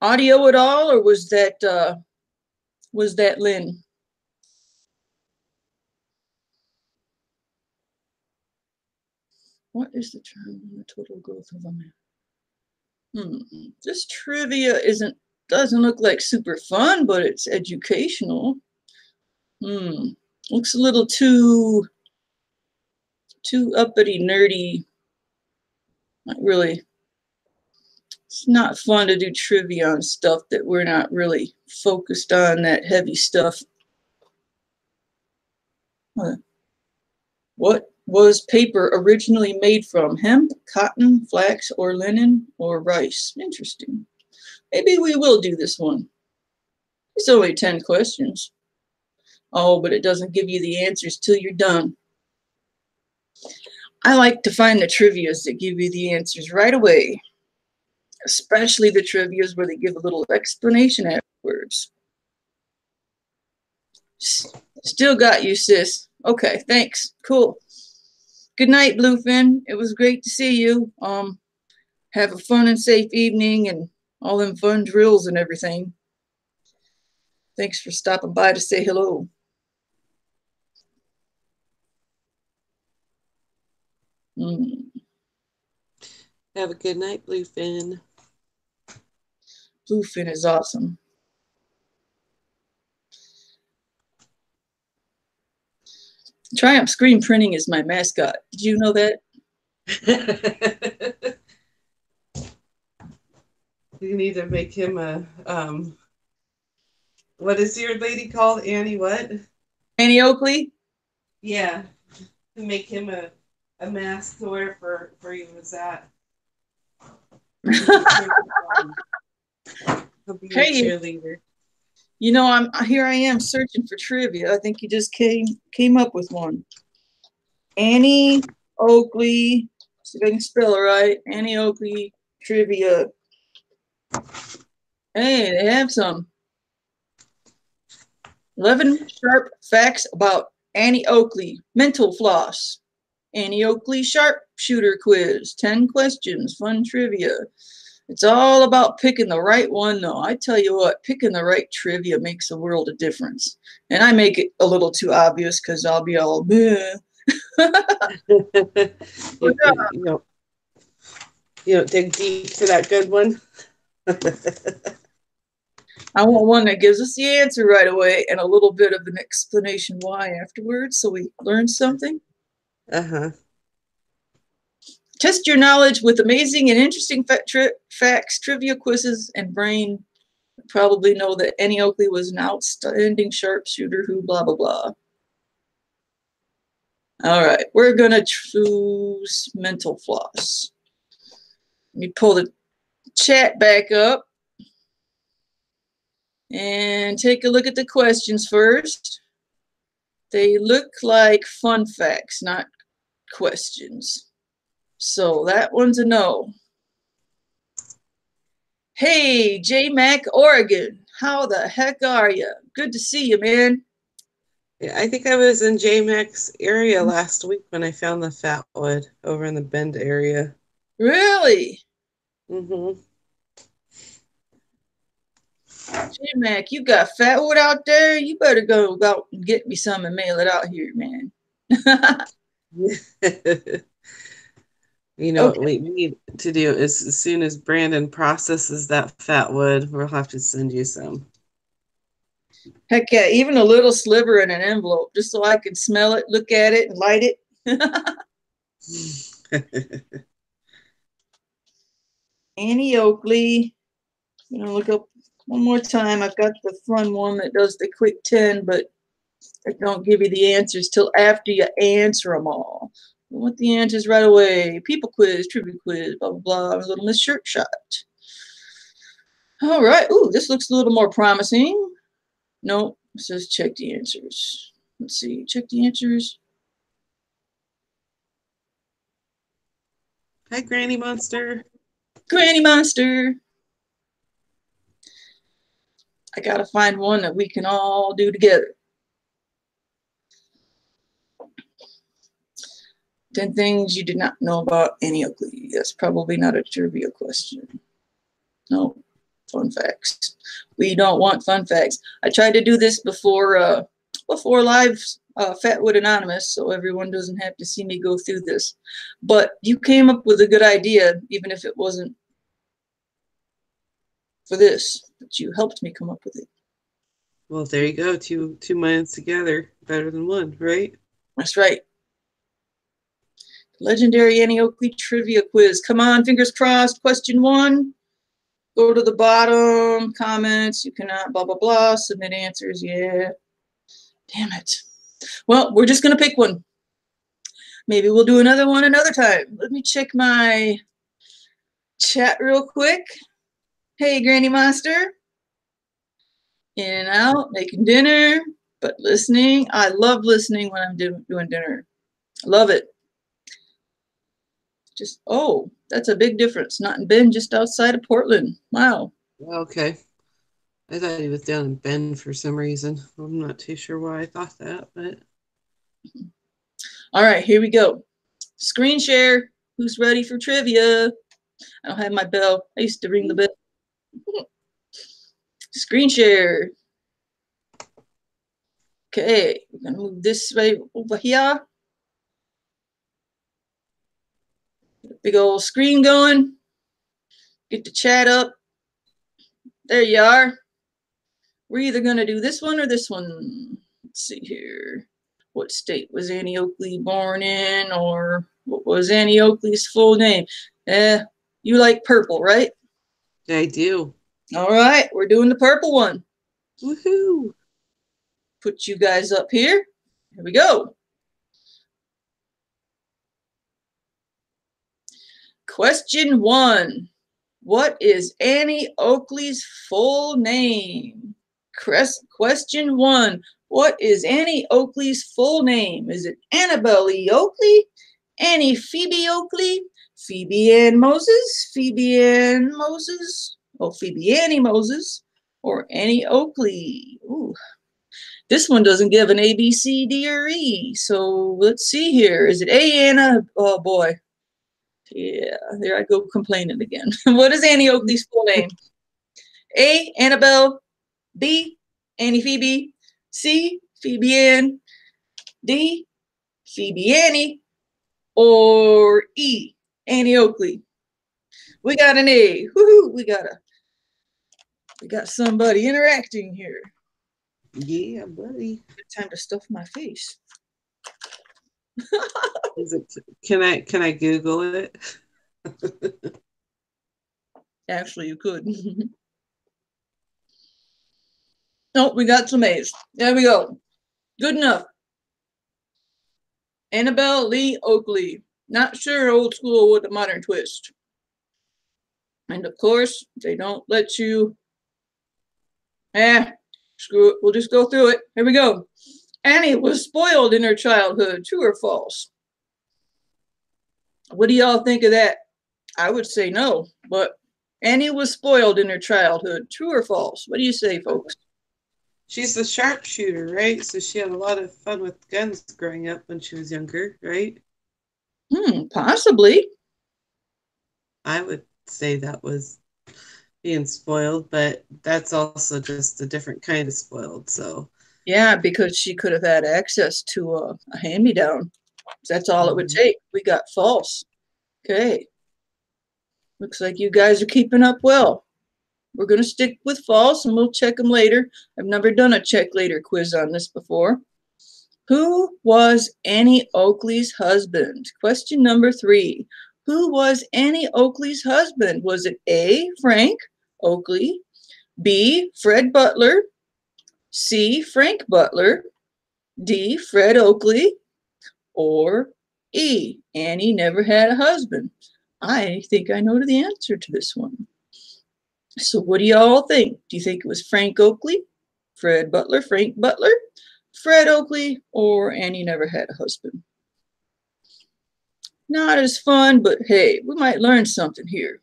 audio at all, or was that Lynn? What is the term on the total growth of a man? This trivia doesn't look like super fun, but it's educational. Looks a little too uppity, nerdy. Not really. It's not fun to do trivia on stuff that we're not really focused on, that heavy stuff. What was paper originally made from? Hemp, cotton, flax, or linen, or rice? Interesting. Maybe we will do this one. It's only 10 questions. Oh, but it doesn't give you the answers till you're done. I like to find the trivias that give you the answers right away, especially the trivias where they give a little explanation afterwards. Still got you, sis. Okay, thanks. Cool. Good night, Bluefin. It was great to see you. Have a fun and safe evening and all them fun drills and everything. Thanks for stopping by to say hello. Have a good night, Bluefin. Bluefin is awesome. Triumph Screen Printing is my mascot. Did you know that? You need to make him a, what is your lady called? Annie what? Annie Oakley? Yeah. Make him a mask to wear for you. Was that? He'll be your cheerleader. You know, I am searching for trivia. I think you just came up with one. Annie Oakley, see if I can spell it right. Annie Oakley trivia. Hey, they have some. 11 sharp facts about Annie Oakley. Mental floss. Annie Oakley sharpshooter quiz. 10 questions. Fun trivia. It's all about picking the right one, though. I tell you what, picking the right trivia makes a world of difference. And I make it a little too obvious because I'll be all, bleh. You don't dig deep for that good one. I want one that gives us the answer right away and a little bit of an explanation why afterwards, so we learn something. Test your knowledge with amazing and interesting facts, trivia quizzes, and brain. Probably know that Annie Oakley was an outstanding sharpshooter who blah, blah, blah. All right, we're going to choose mental floss. Let me pull the chat back up and take a look at the questions first. They look like fun facts, not questions. So that one's a no. Hey, J Mac, Oregon. How the heck are you? Good to see you, man. Yeah, I think I was in J-Mac's area last week when I found the Fatwood over in the Bend area. Really? Mm-hmm. J-Mac, you got Fatwood out there? You better go out and get me some and mail it out here, man. You know, what we need to do is as soon as Brandon processes that Fatwood, we'll have to send you some. Heck yeah, even a little sliver in an envelope, just so I can smell it, look at it, and light it. Annie Oakley. I'm going to look up one more time. I've got the fun one that does the quick 10, but I don't give you the answers till after you answer them all. I want the answers right away. People quiz, trivia quiz, blah, blah, blah. Little Miss Shirt Shot. All right. Ooh, this looks a little more promising. No, it says check the answers. Let's see. Check the answers. Hi, Granny Monster. Granny Monster. I got to find one that we can all do together. 10 things you did not know about Annie Oakley. That's probably not a trivia question. No, fun facts. We don't want fun facts. I tried to do this before live Fatwood Anonymous, so everyone doesn't have to see me go through this. But you came up with a good idea, even if it wasn't for this. But you helped me come up with it. Well, there you go. Two minds together, better than one, right? That's right. Legendary Annie Oakley trivia quiz. Come on, fingers crossed. Question 1. Go to the bottom, comments, you cannot, blah, blah, blah, submit answers, yeah. Damn it. Well, we're just going to pick one. Maybe we'll do another one another time. Let me check my chat real quick. Hey, Granny Monster. In and out, making dinner. But listening, I love listening when I'm doing dinner. Love it. Just, oh, that's a big difference. Not in Bend, just outside of Portland. Wow. Okay. I thought he was down in Bend for some reason. I'm not too sure why I thought that, but. All right, here we go. Screen share. Who's ready for trivia? I don't have my bell. I used to ring the bell. Screen share. Okay, we're gonna move this way over here. Big old screen going. Get the chat up. There you are. We're either gonna do this one or this one. Let's see here. What state was Annie Oakley born in, or what was Annie Oakley's full name? You like purple, right? I do. All right, we're doing the purple one. Woohoo! Put you guys up here. Here we go. Question 1. What is Annie Oakley's full name? Question 1. What is Annie Oakley's full name? Is it Annabelle E. Oakley, Annie Phoebe Oakley, Phoebe Ann Moses, Phoebe Ann Moses, Phoebe Annie Moses, or Annie Oakley? Ooh. This one doesn't give an A, B, C, D, or E. So let's see here. Is it A, Anna? Oh, boy. Yeah, there I go complaining again. What is Annie Oakley's full name? A, Annabelle. B, Annie Phoebe. C, Phoebe Ann. D, Phoebe Annie. Or E, Annie Oakley. We got an A. Woohoo! We got somebody interacting here. Yeah, buddy. Good time to stuff my face. Can I Google it? Actually, you could. Oh, we got some A's. There we go. Good enough. Annabelle Lee Oakley. Not sure, old school with a modern twist. And of course, they don't let you. Screw it. We'll just go through it. Here we go. Annie was spoiled in her childhood. True or false? What do y'all think of that? I would say no, but Annie was spoiled in her childhood. True or false? What do you say, folks? She's the sharpshooter, right? So she had a lot of fun with guns growing up when she was younger, right? Possibly. I would say that was being spoiled, but that's also just a different kind of spoiled. So yeah, because she could have had access to a hand-me-down. That's all it would take. We got false. Okay. Looks like you guys are keeping up well. We're going to stick with false and we'll check them later. I've never done a check later quiz on this before. Who was Annie Oakley's husband? Question number 3. Who was Annie Oakley's husband? Was it A, Frank Oakley, B, Fred Butler, C, Frank Butler, D, Fred Oakley, or E, Annie never had a husband? I think I know the answer to this one. So what do y'all think? Do you think it was Frank Oakley, Fred Butler, Frank Butler, Fred Oakley, or Annie never had a husband? Not as fun, but hey, we might learn something here.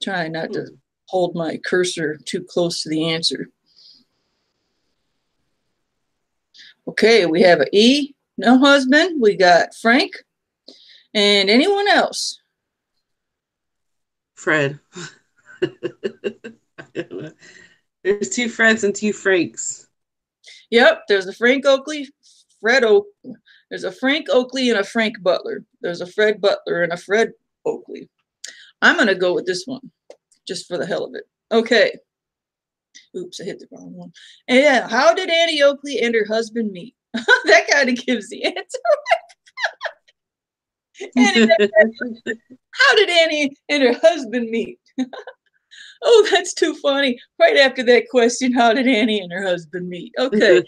Try not to hold my cursor too close to the answer. Okay, we have an E, no husband. We got Frank. And anyone else? Fred. There's 2 Freds and 2 Franks. Yep, there's a Frank Oakley, Fred Oakley. There's a Frank Oakley and a Frank Butler. There's a Fred Butler and a Fred Oakley. I'm going to go with this one, just for the hell of it. Okay. Oops, I hit the wrong one. And yeah, how did Annie Oakley and her husband meet? That kind of gives the answer. How did Annie and her husband meet? Oh, that's too funny. Right after that question, how did Annie and her husband meet? Okay.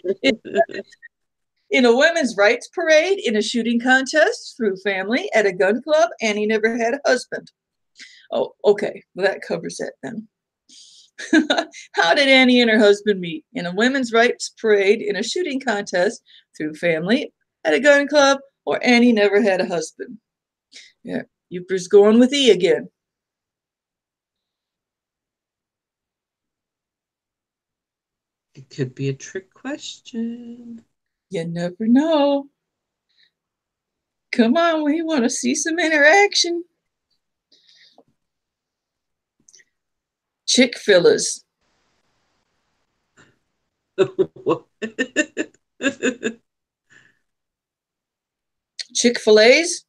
In a women's rights parade, in a shooting contest, through family, at a gun club, Annie never had a husband. Oh, okay. Well, that covers that then. How did Annie and her husband meet? In a women's rights parade, in a shooting contest, through family, at a gun club, or Annie never had a husband? Yeah, Youper's going with E again. It could be a trick question. You never know. Come on, we want to see some interaction. Chick-fil-A's. What? Chick-fil-A's?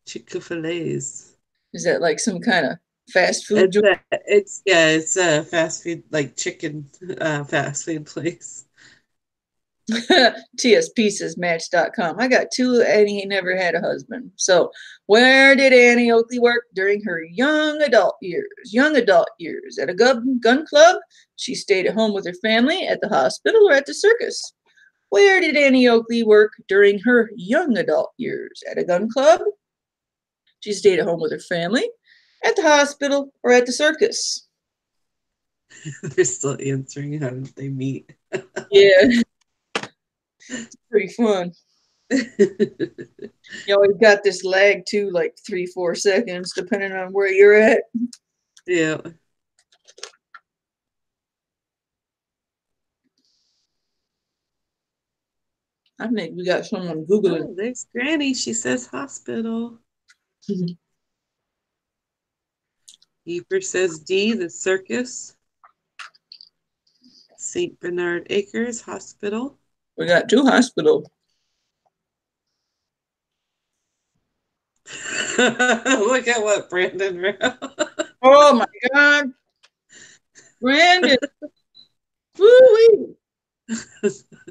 Chick-fil-A's. Is that like some kind of fast food joint? It's a fast food, like chicken fast food place. TSP says Match.com. I got two. Annie never had a husband. So, where did Annie Oakley work during her young adult years? At a gun club? She stayed at home with her family, at the hospital, or at the circus? Where did Annie Oakley work during her young adult years? At a gun club? She stayed at home with her family, at the hospital, or at the circus? They're still answering. How did they meet? Yeah. It's pretty fun. You always got this lag too, like 3-4 seconds, depending on where you're at. Yeah. I think we got someone Googling. Oh, there's Granny. She says hospital. Eber says D, the circus. St. Bernard Acres Hospital. We got two hospitals. Look at what Brandon wrote. Oh my God. Brandon. Woo-wee.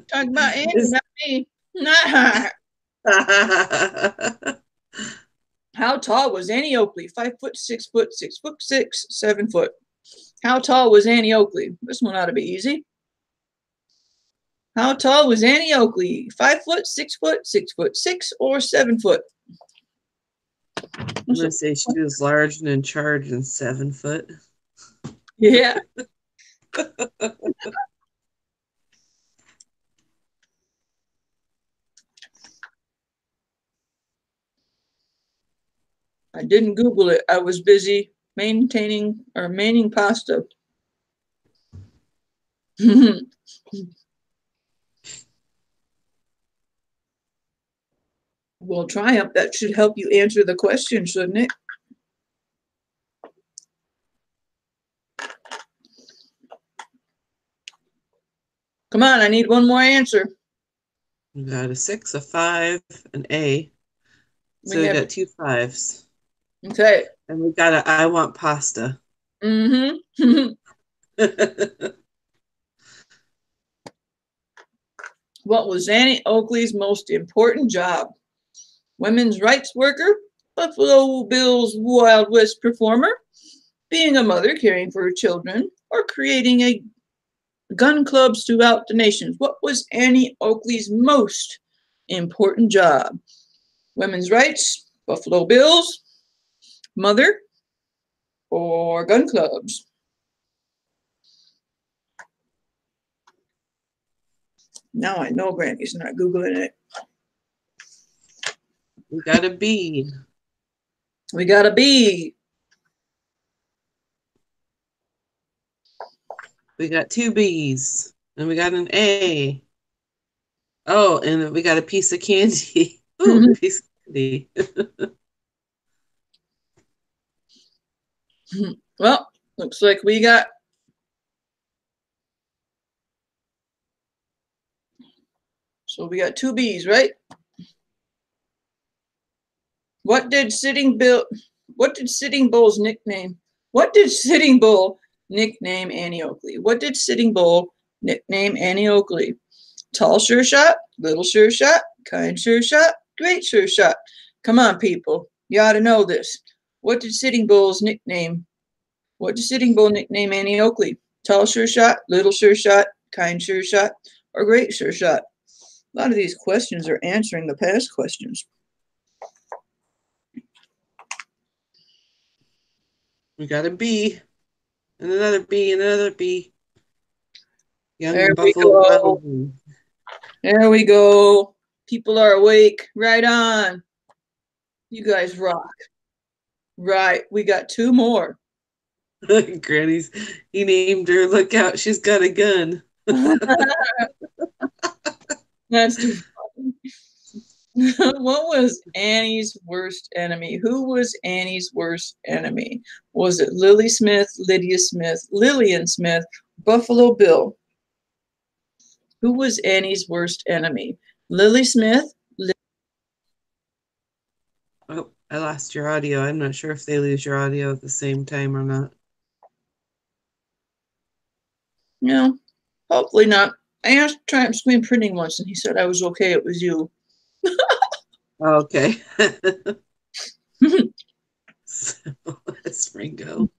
Talk about Andy, not me. How tall was Annie Oakley? 5 foot, 6 foot, 6'6", 7 foot. How tall was Annie Oakley? This one ought to be easy. How tall was Annie Oakley? 5 foot, 6 foot, 6'6", or 7 foot? I'm gonna say she was large and in charge and 7 foot. Yeah. I didn't Google it. I was busy maining pasta. Well, Triumph, that should help you answer the question, shouldn't it? Come on, I need one more answer. We got a 6, a 5, an A. So we got 2 5s. Okay. And we got a I want pasta. Mm-hmm. What was Annie Oakley's most important job? Women's rights worker, Buffalo Bill's Wild West performer, being a mother caring for her children, or creating a gun clubs throughout the nation? What was Annie Oakley's most important job? Women's rights, Buffalo Bills, mother, or gun clubs? Now I know Granny's not Googling it. We got a B. We got a B. We got 2 B's. And we got an A. Oh, and we got a piece of candy. Ooh, piece of candy. Well, looks like we got so we got 2 B's, right? What did Sitting Bull's nickname? What did Sitting Bull nickname Annie Oakley? What did Sitting Bull nickname Annie Oakley? Tall sure shot, little sure shot, kind sure shot, great sure shot. Come on, people. You ought to know this. What did Sitting Bull nickname Annie Oakley? Tall sure shot, little sure shot, kind sure shot, or great sure shot? A lot of these questions are answering the past questions. We got a B. And another bee, and another bee. There Young we Buffalo go. Bill. There we go. People are awake. Right on. You guys rock. Right. We got two more. Granny's, he named her, look out, she's got a gun. That's too funny. What was Annie's worst enemy? Who was Annie's worst enemy? Was it Lily Smith, Lydia Smith, Lillian Smith, Buffalo Bill? Who was Annie's worst enemy? Lily Smith? Oh, I lost your audio. I'm not sure if they lose your audio at the same time or not. No, hopefully not. I asked Triumph Screen Printing once, and he said I was okay. It was you. Okay. So that's Ringo.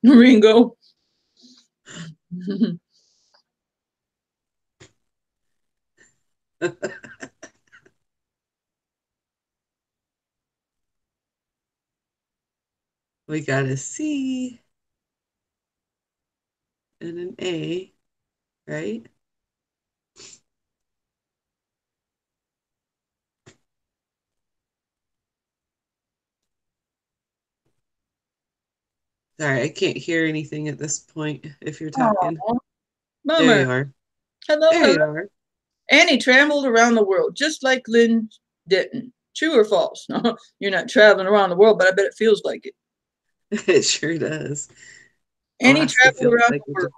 Ringo. We got a C and an A, right? Sorry, I can't hear anything at this point if you're talking. Oh, There bummer. you are. Hello, There hello. you are. Annie traveled around the world just like Lynn didn't. True or false? You're not traveling around the world, but I bet it feels like it. It sure does. Annie Alaska traveled feels around like the it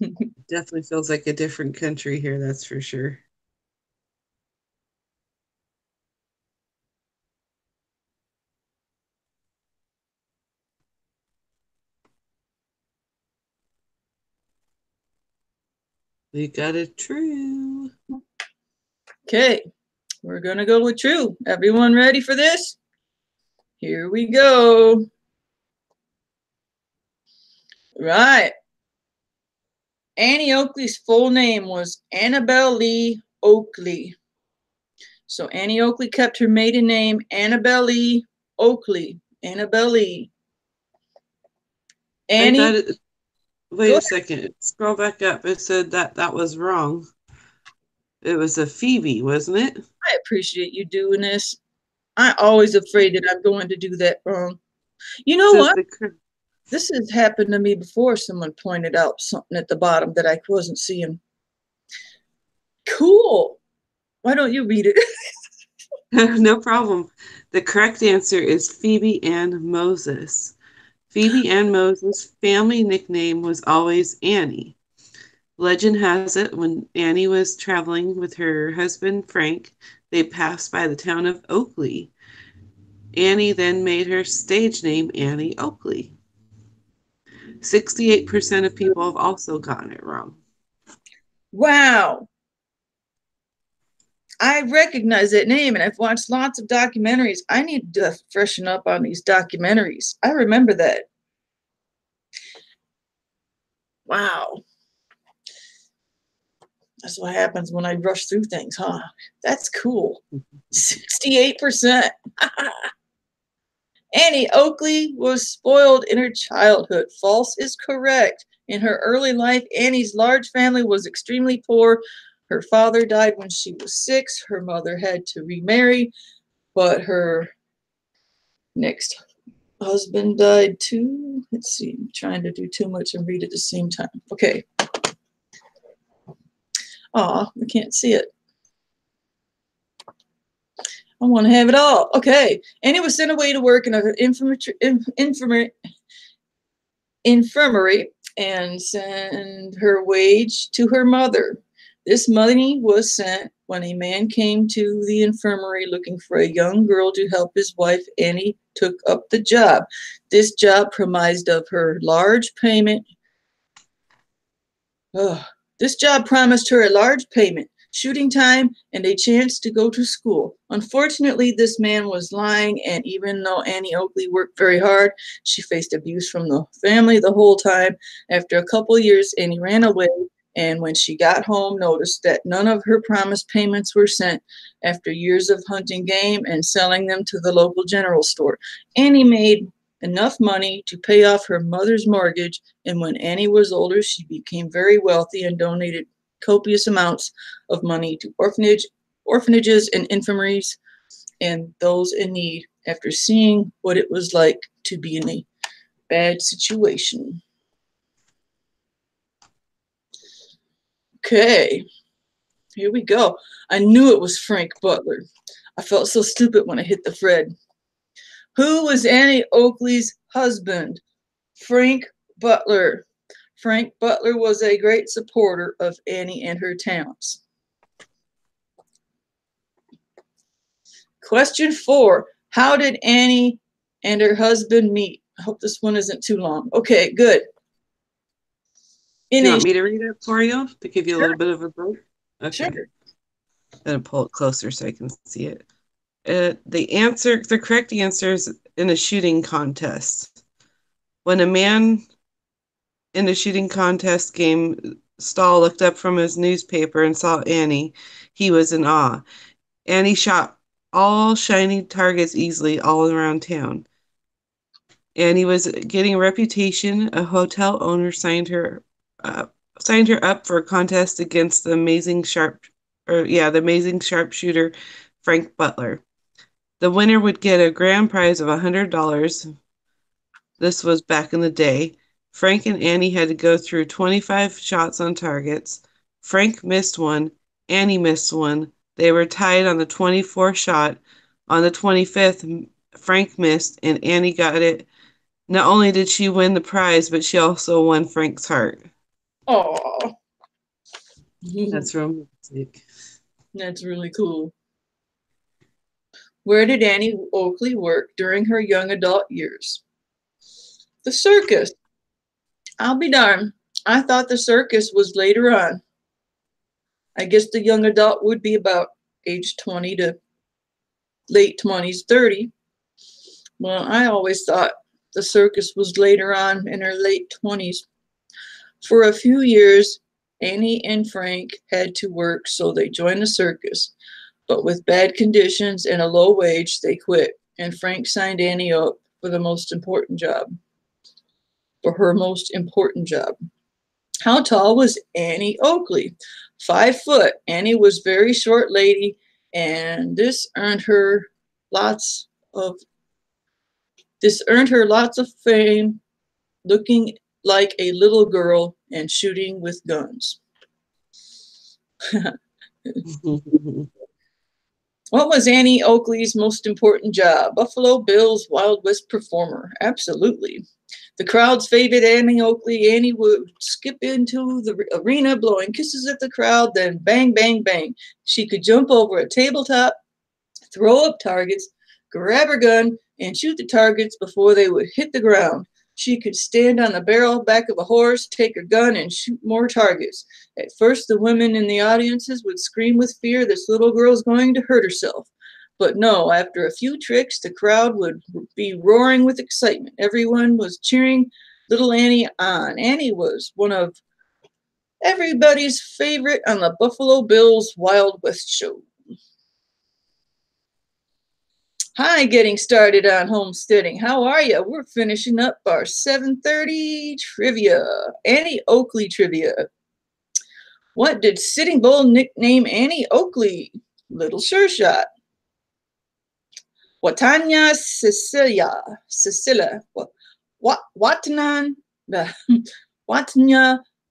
world. definitely feels like a different country here, that's for sure. We got a true. Okay, we're going to go with true. Everyone ready for this? Here we go. Right. Annie Oakley's full name was Annabelle Lee Oakley. So Annie Oakley kept her maiden name Annabelle Lee Oakley. Annabelle Lee. I Annie, thought it, wait go a ahead. second. Scroll back up. It said that was wrong. It was a Phoebe, wasn't it? I appreciate you doing this. I'm always afraid that I'm going to do that wrong. You It know says what? the This has happened to me before. Someone pointed out something at the bottom that I wasn't seeing. Cool. Why don't you read it? no problem. The correct answer is Phoebe Ann Moses. Phoebe Ann Moses' family nickname was always Annie. Legend has it when Annie was traveling with her husband Frank, they passed by the town of Oakley. Annie then made her stage name Annie Oakley. 68% of people have also gotten it wrong. Wow. I recognize that name and I've watched lots of documentaries. I need to freshen up on these documentaries. I remember that. Wow. That's what happens when I rush through things, huh? That's cool. 68%. Annie Oakley was spoiled in her childhood. False is correct. In her early life, Annie's large family was extremely poor. Her father died when she was 6. Her mother had to remarry, but her next husband died too. Let's see, I'm trying to do too much and read at the same time. Okay. Aw, I can't see it. I want to have it all. Okay. Annie was sent away to work in an infirmary and send her wage to her mother. This money was sent when a man came to the infirmary looking for a young girl to help his wife. Annie took up the job. This job promised of her large payment. This job promised her a large payment, shooting time, and a chance to go to school. Unfortunately, this man was lying, and even though Annie Oakley worked very hard, she faced abuse from the family the whole time. After a couple years, Annie ran away, and when she got home, noticed that none of her promised payments were sent. After years of hunting game and selling them to the local general store, Annie made enough money to pay off her mother's mortgage, and when Annie was older, she became very wealthy and donated copious amounts of money to orphanages and infirmaries and those in need after seeing what it was like to be in a bad situation. Okay, here we go. I knew it was Frank Butler. I felt so stupid when I hit the thread. Who was Annie Oakley's husband? Frank Butler. Frank Butler was a great supporter of Annie and her talents. Question 4. How did Annie and her husband meet? I hope this one isn't too long. Okay, good. You want me to read it for you to give you a little bit of a break? Okay. Sure. I'm going to pull it closer so I can see it. The correct answer is in a shooting contest. When a man in a shooting contest game stall looked up from his newspaper and saw Annie, he was in awe. Annie shot all shiny targets easily all around town. Annie was getting a reputation. A hotel owner signed her up for a contest against the amazing sharpshooter Frank Butler. The winner would get a grand prize of $100. This was back in the day. Frank and Annie had to go through 25 shots on targets. Frank missed one. Annie missed one. They were tied on the 24th shot. On the 25th, Frank missed, and Annie got it. Not only did she win the prize, but she also won Frank's heart. Oh, That's romantic. That's really cool. Where did Annie Oakley work during her young adult years? The circus. I'll be darned. I thought the circus was later on. I guess the young adult would be about age 20 to late 20s, 30. Well, I always thought the circus was later on in her late 20s. For a few years, Annie and Frank had to work, so they joined the circus. But with bad conditions and a low wage, they quit, and Frank signed Annie up for her most important job. How tall was Annie Oakley? 5 foot. Annie was a very short lady, and this earned her lots of fame, looking like a little girl and shooting with guns. What was Annie Oakley's most important job? Buffalo Bill's Wild West performer. Absolutely. The crowds favored Annie Oakley. Annie would skip into the arena, blowing kisses at the crowd, then bang, bang, bang. She could jump over a tabletop, throw up targets, grab her gun, and shoot the targets before they would hit the ground. She could stand on the barrel back of a horse, take her gun, and shoot more targets. At first, the women in the audiences would scream with fear, this little girl's going to hurt herself. But no, after a few tricks, the crowd would be roaring with excitement. Everyone was cheering little Annie on. Annie was one of everybody's favorite on the Buffalo Bill's Wild West show. Hi, getting started on homesteading. How are you? We're finishing up our 7:30 trivia. Annie Oakley trivia. What did Sitting Bull nickname Annie Oakley? Little Sure Shot. Watanya Cecilia. Watanya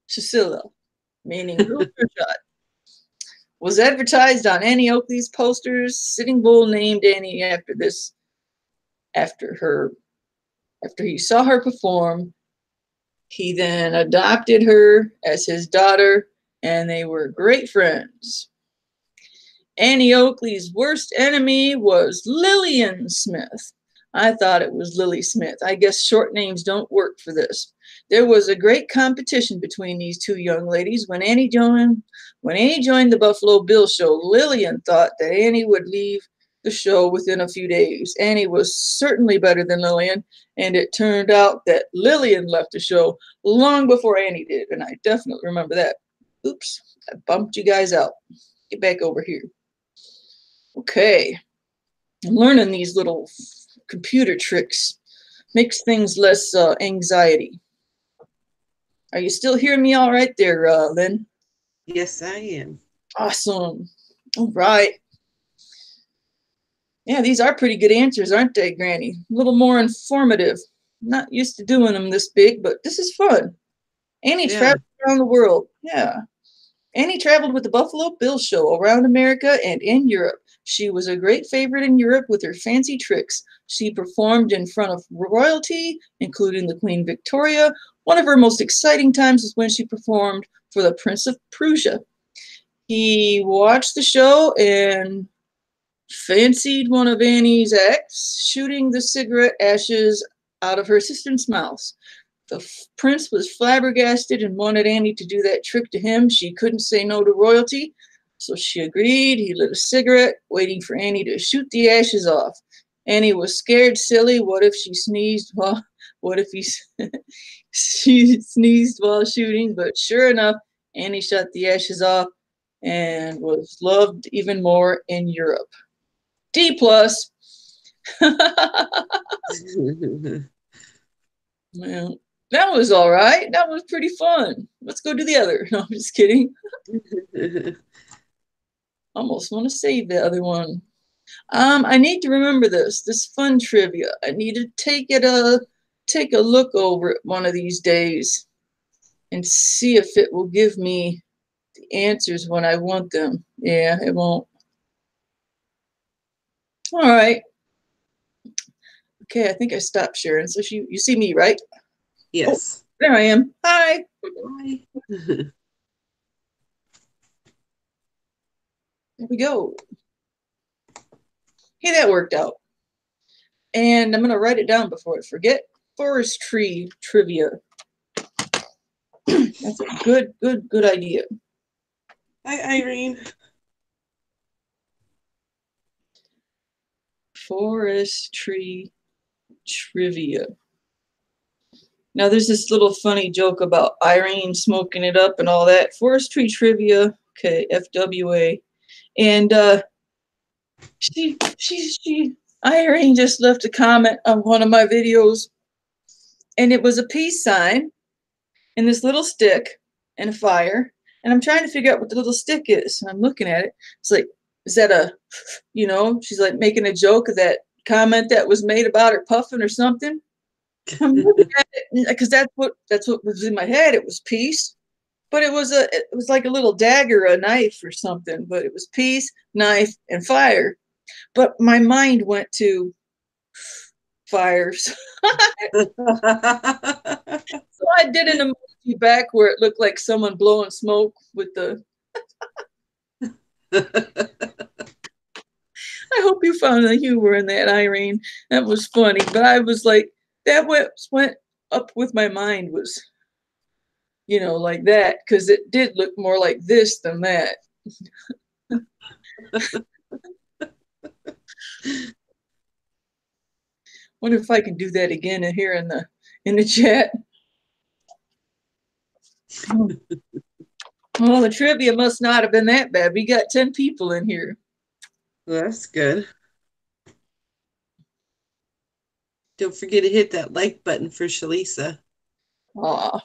Cecilia, meaning Little Sure Shot. Was advertised on Annie Oakley's posters. Sitting Bull named Annie after he saw her perform. He then adopted her as his daughter, and they were great friends. Annie Oakley's worst enemy was Lillian Smith. I thought it was Lily Smith. I guess short names don't work for this. There was a great competition between these two young ladies. When Annie joined the Buffalo Bill show, Lillian thought that Annie would leave the show within a few days. Annie was certainly better than Lillian, and it turned out that Lillian left the show long before Annie did, and I definitely remember that. Oops, I bumped you guys out. Get back over here. Okay, I'm learning these little computer tricks Makes things less anxiety. Are you still hearing me all right there, Lynn? Yes, I am. Awesome. All right. Yeah, these are pretty good answers, aren't they, Granny? A little more informative. Not used to doing them this big, but this is fun. Annie Yeah. traveled around the world. Yeah. Annie traveled with the Buffalo Bill Show around America and in Europe. She was a great favorite in Europe with her fancy tricks. She performed in front of royalty, including the Queen Victoria. One of her most exciting times was when she performed for the Prince of Prussia. He watched the show and fancied one of Annie's acts, shooting the cigarette ashes out of her assistant's mouth. The prince was flabbergasted and wanted Annie to do that trick to him. She couldn't say no to royalty, so she agreed. He lit a cigarette, waiting for Annie to shoot the ashes off. Annie was scared silly. What if she sneezed while, what if he, she sneezed while shooting? But sure enough, Annie shot the ashes off and was loved even more in Europe. D plus. Well, that was all right. That was pretty fun. Let's go to the other. No, I'm just kidding. Almost want to save the other one. I need to remember this fun trivia. I need to take a look over it one of these days and see if it will give me the answers when I want them. Yeah, it won't. All right. Okay, I think I stopped sharing. So you see me, right? Yes. Oh, there I am. Hi. Hi. There we go. Hey, that worked out. And I'm going to write it down before I forget. Forestry trivia. That's a good idea. Hi, Irene. Forestry trivia. Now, there's this little funny joke about Irene smoking it up and all that. Forestry trivia, okay, FWA. And Irene just left a comment on one of my videos, and it was a peace sign and this little stick and a fire. And I'm trying to figure out what the little stick is. And I'm looking at it. It's like, is that a, she's like making a joke of that comment that was made about her puffing or something. I'm looking at it because that's what was in my head. It was peace, but it was like a little dagger, a knife or something. But it was peace, knife, and fire. But my mind went to fires. So I did an emoji back where it looked like someone blowing smoke with the. I hope you found the humor in that, Irene. That was funny, but I was like, that went up with my mind was, like that, because it did look more like this than that. Wonder if I can do that again here in the chat. Well, the trivia must not have been that bad. We got 10 people in here. Well, that's good. Don't forget to hit that like button for Shlisa. Aw.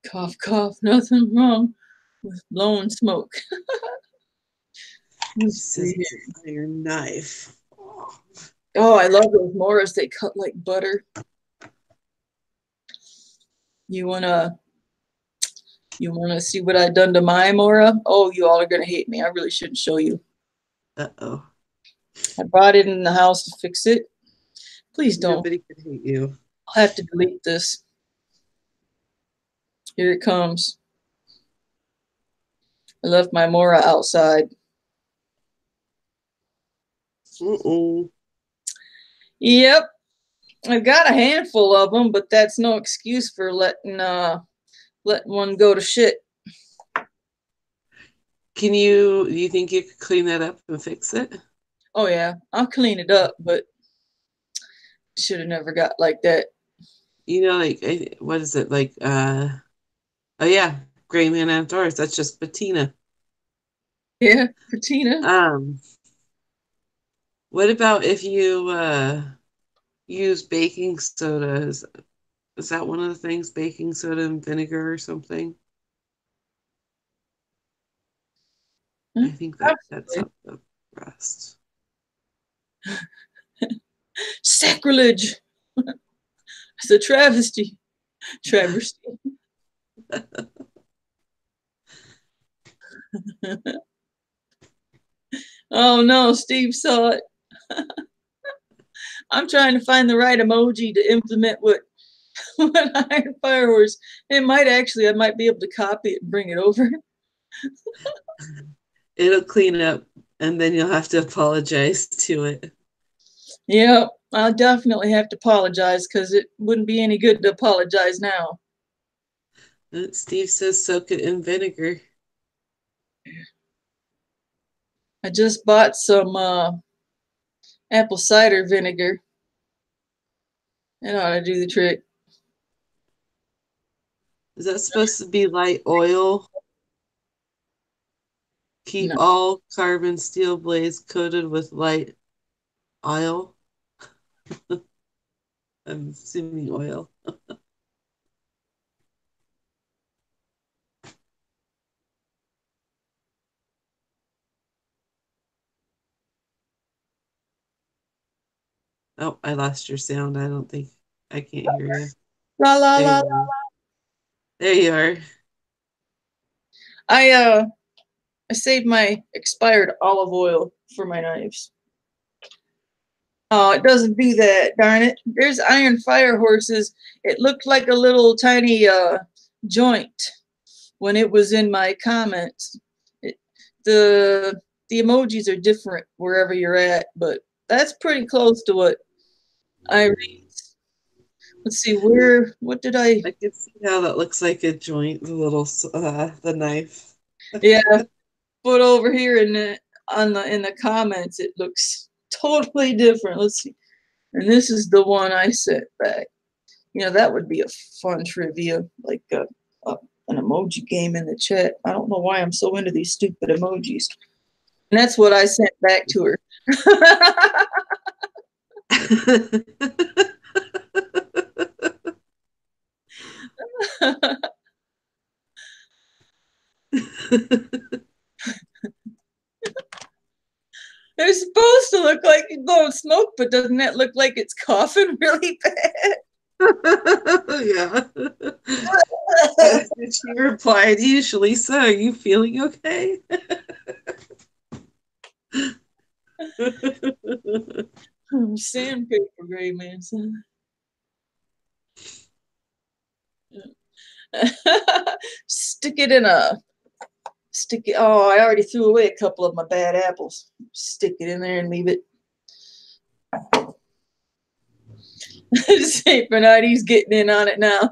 Cough, cough, nothing wrong with blowing smoke. She says iron knife. Oh, I love those Moras. They cut like butter. You wanna see what I done to my Mora? Oh, you all are gonna hate me. I really shouldn't show you. Uh-oh. I brought it in the house to fix it. Please don't. Nobody could hate you. I'll have to delete this. Here it comes. I left my Mora outside. Yep. I've got a handful of them, but that's no excuse for letting one go to shit. Do you think you could clean that up and fix it? Oh yeah, I'll clean it up, but should have never got like that. Like, what is it? Like, oh yeah, Gray Man Outdoors. That's just patina. Yeah, patina. What about if you use baking soda? Is that one of the things? Baking soda and vinegar or something? I think that sets Absolutely. up the rest. Sacrilege. It's a travesty. Travesty. Oh no, Steve saw it. I'm trying to find the right emoji to implement what Iron Firehorse. It might actually, I might be able to copy it and bring it over. It'll clean up, and then you'll have to apologize to it. Yep, I'll definitely have to apologize because it wouldn't be any good to apologize now. Steve says soak it in vinegar. I just bought some apple cider vinegar. It ought to do the trick. Is that supposed to be light oil? Keep No. all carbon steel blades coated with light oil. I'm assuming oil. Oh, I lost your sound. I don't think I can't hear you. La la There la. you are. There you are. I uh I saved my expired olive oil for my knives. Oh, it doesn't do that, darn it. There's Iron Fire Horses. It looked like a little tiny joint when it was in my comments. It, the the emojis are different wherever you're at, but that's pretty close to what I read. Let's see, what did I, I can see how that looks like a joint, the knife. yeah, put over here in the comments, it looks totally different. Let's see. And this is the one I sent back. You know, that would be a fun trivia, like an emoji game in the chat. I don't know why I'm so into these stupid emojis. And that's what I sent back to her. They're supposed to look like it's blowing smoke, but doesn't that look like it's coughing really bad? Yeah. Did she reply to you, Shlisa? Are you feeling okay? Sandpaper gray, man. Stick it in a stick it. Oh, I already threw away a couple of my bad apples. Stick it in there and leave it. St. Bernardi's getting in on it now.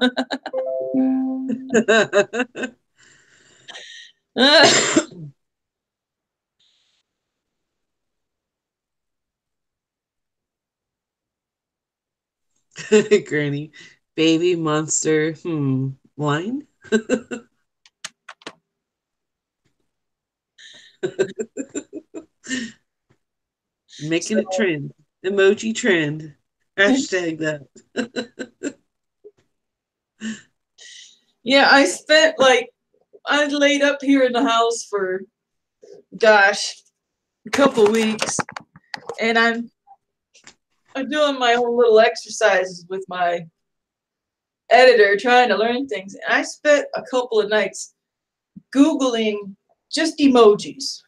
Granny, baby monster. Wine? Making it trend. Emoji trend. Hashtag that. Yeah, I laid up here in the house for, gosh, a couple weeks, and I'm doing my own little exercises with my editor, trying to learn things. And I spent a couple of nights Googling just emojis.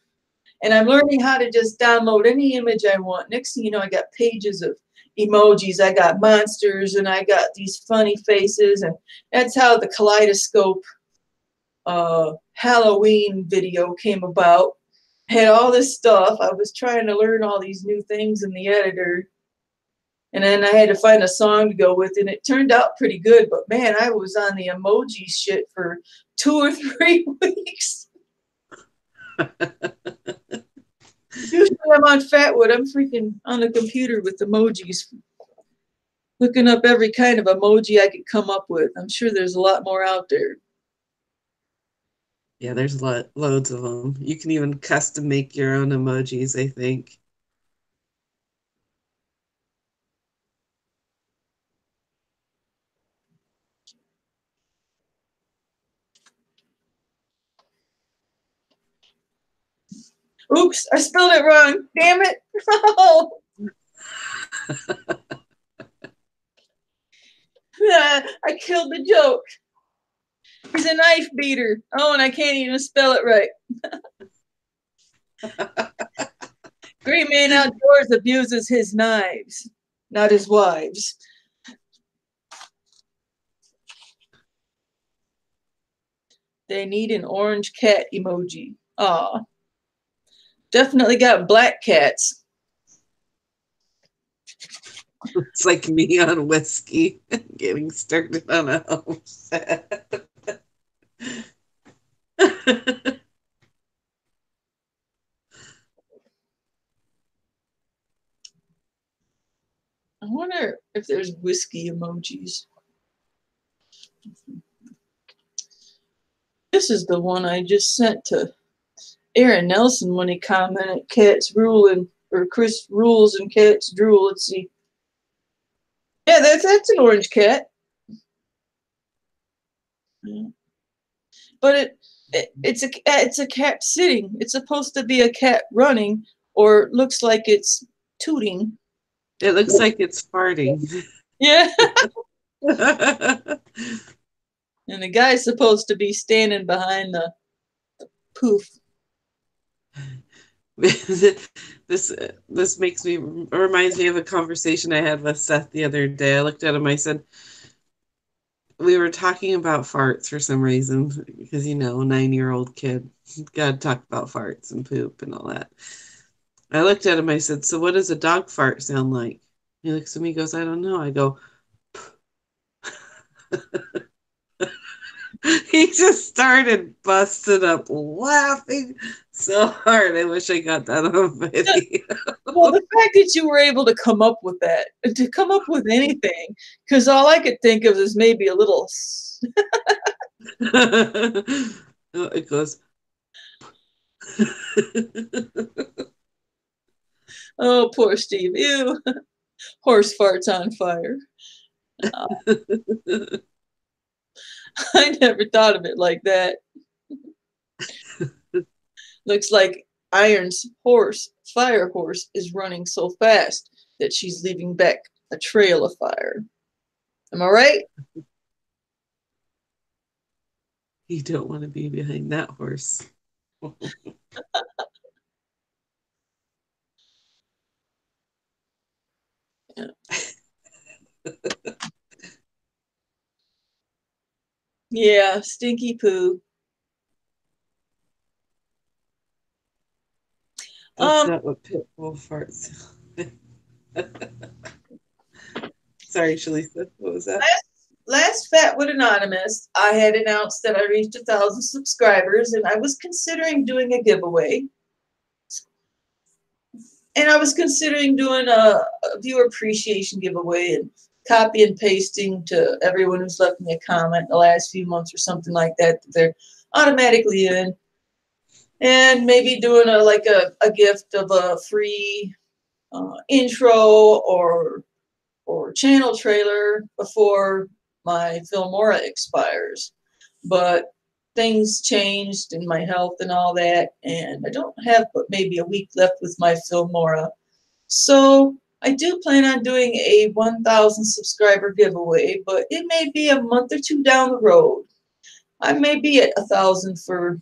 And I'm learning how to just download any image I want. Next thing you know, I got pages of emojis. I got monsters and I got these funny faces. And that's how the kaleidoscope Halloween video came about. Had all this stuff. I was trying to learn all these new things in the editor. And then I had to find a song to go with it. And it turned out pretty good. But man, I was on the emoji shit for 2 or 3 weeks. Usually I'm on Fatwood. I'm freaking on the computer with emojis, looking up every kind of emoji I could come up with. I'm sure there's a lot more out there. Yeah, there's loads of them. You can even custom make your own emojis, I think. Oops, I spelled it wrong. Damn it. Oh. I killed the joke. He's a knife beater. Oh, and I can't even spell it right. Great man outdoors abuses his knives, not his wives. They need an orange cat emoji. Aw. Definitely got black cats. It's like me on whiskey, getting started on a homestead. I wonder if there's whiskey emojis. This is the one I just sent to Aaron Nelson when he commented cats ruling, or Chris rules and cats drool. Let's see. Yeah, that's an orange cat. But it's a cat sitting. It's supposed to be a cat running, or looks like it's tooting. It looks like it's farting. Yeah. And the guy's supposed to be standing behind the poof. This reminds me of a conversation I had with Seth the other day. I looked at him, I said, we were talking about farts for some reason, because, you know, a 9-year-old kid, gotta talk about farts and poop and all that. I looked at him, I said, so what does a dog fart sound like? He looks at me, goes, I don't know. I go, he just started busting up laughing so hard. I wish I got that on video. Well, the fact that you were able to come up with that, to come up with anything, because all I could think of is maybe a little. It goes. Oh, poor Steve. Ew. Horse farts on fire. I never thought of it like that. Looks like Iron's horse, Fire Horse, is running so fast that she's leaving back a trail of fire. Am I right? You don't want to be behind that horse. Yeah. Yeah, stinky poo. That's not what pit bull farts. Sorry, Shlisa. What was that? Last Fatwood Anonymous, I had announced that I reached 1,000 subscribers, and I was considering doing a giveaway. And I was considering doing a viewer appreciation giveaway and copy and pasting to everyone who's left me a comment the last few months or something like that, that they're automatically in. And maybe doing a gift of a free intro or channel trailer before my Filmora expires. But things changed in my health and all that, and I don't have but maybe a week left with my Filmora. So I do plan on doing a 1,000 subscriber giveaway, but it may be a month or two down the road. I may be at 1,000 for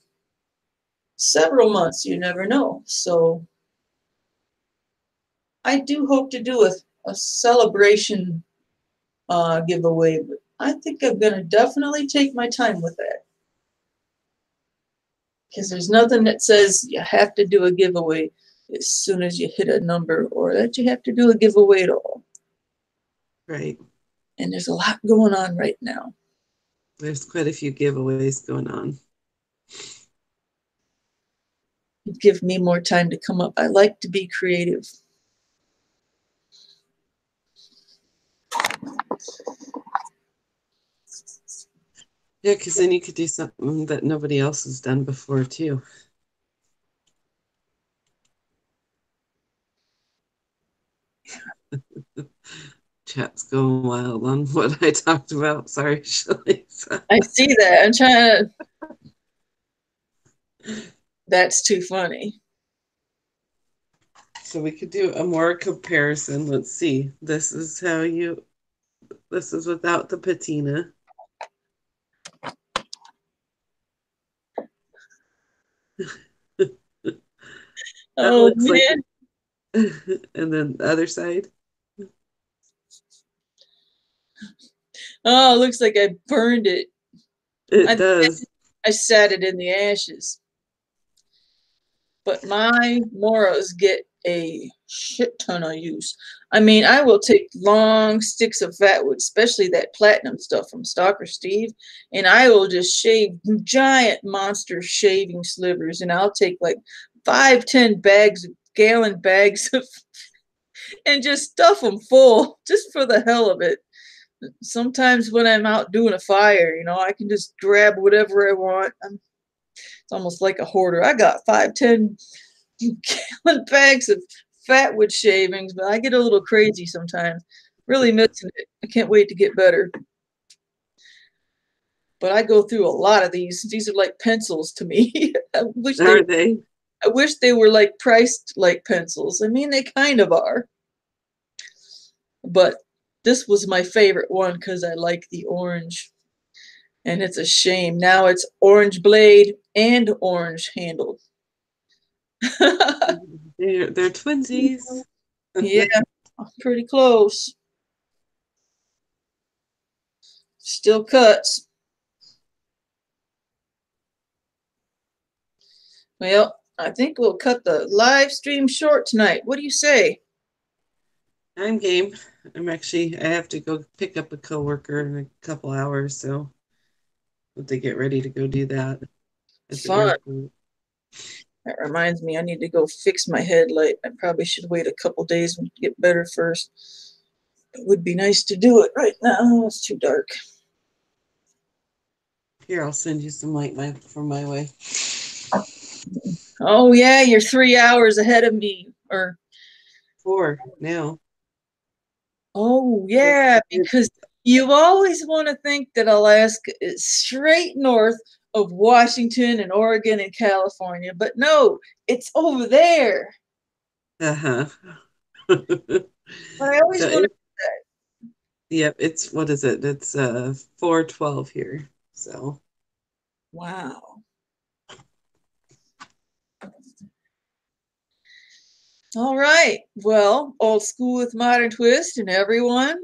several months, you never know. So I do hope to do a celebration giveaway, but I think I'm going to definitely take my time with that. Because there's nothing that says you have to do a giveaway as soon as you hit a number, or that you have to do a giveaway at all. Right. And there's a lot going on right now. There's quite a few giveaways going on. It'd give me more time to come up. I like to be creative. Yeah, because then you could do something that nobody else has done before, too. Chat's going wild on what I talked about. Sorry, Sheiliza. I see that. I'm trying to... That's too funny. So we could do a more comparison. Let's see. This is without the patina. That Oh looks like man. and then the other side. Oh, it looks like I burned it. It I does. I sat it in the ashes. But my moras get a shit ton of use. I mean, I will take long sticks of Fatwood, especially that platinum stuff from Stalker Steve, and I will just shave giant monster shaving slivers, and I'll take like 5, 10 bags, gallon bags of, and just stuff them full just for the hell of it. Sometimes when I'm out doing a fire, I can just grab whatever I want. It's almost like a hoarder. I got 5, 10 gallon bags of Fatwood shavings, but I get a little crazy sometimes. Really missing it. I can't wait to get better. But I go through a lot of these. These are like pencils to me. Are they? I wish they were like priced like pencils. I mean, they kind of are. But this was my favorite one because I like the orange. And it's a shame. Now it's orange blade and orange handle. They're twinsies. Yeah, pretty close. Still cuts. Well, I think we'll cut the live stream short tonight. What do you say? I'm game. I have to go pick up a coworker in a couple hours, so I'll have to get ready to go do that at the Fun. airport. That reminds me, I need to go fix my headlight. I probably should wait a couple days and get better first. It would be nice to do it right now. It's too dark. Here, I'll send you some light from my way. Oh, yeah, you're 3 hours ahead of me. Or 4 now. Oh, yeah, because you always want to think that Alaska is straight north of Washington and Oregon and California, but no, it's over there. Uh-huh. But I always So want to. yep, it's what is it? It's 4:12 here. So Wow. All right. Well, old school with modern twist and everyone.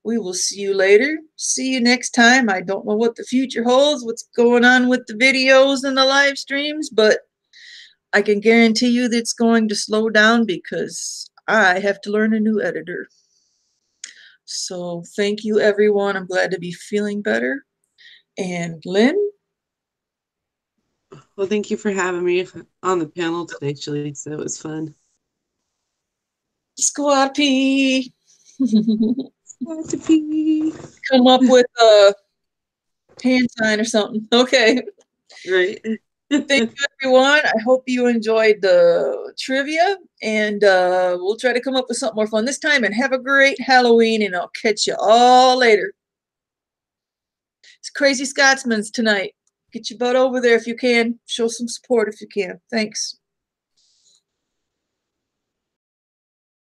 We will see you later. See you next time. I don't know what the future holds, what's going on with the videos and the live streams, but I can guarantee you that it's going to slow down because I have to learn a new editor. So thank you, everyone. I'm glad to be feeling better. And Lynn? well, thank you for having me on the panel today, Shlisa. It was fun. Squad P. Recipe. Come up with a hand sign or something. Okay. Right. Thank you, everyone. I hope you enjoyed the trivia, and we'll try to come up with something more fun this time. And have a great Halloween, and I'll catch you all later. It's Crazy Scotsman's tonight. Get your butt over there if you can. Show some support if you can. Thanks.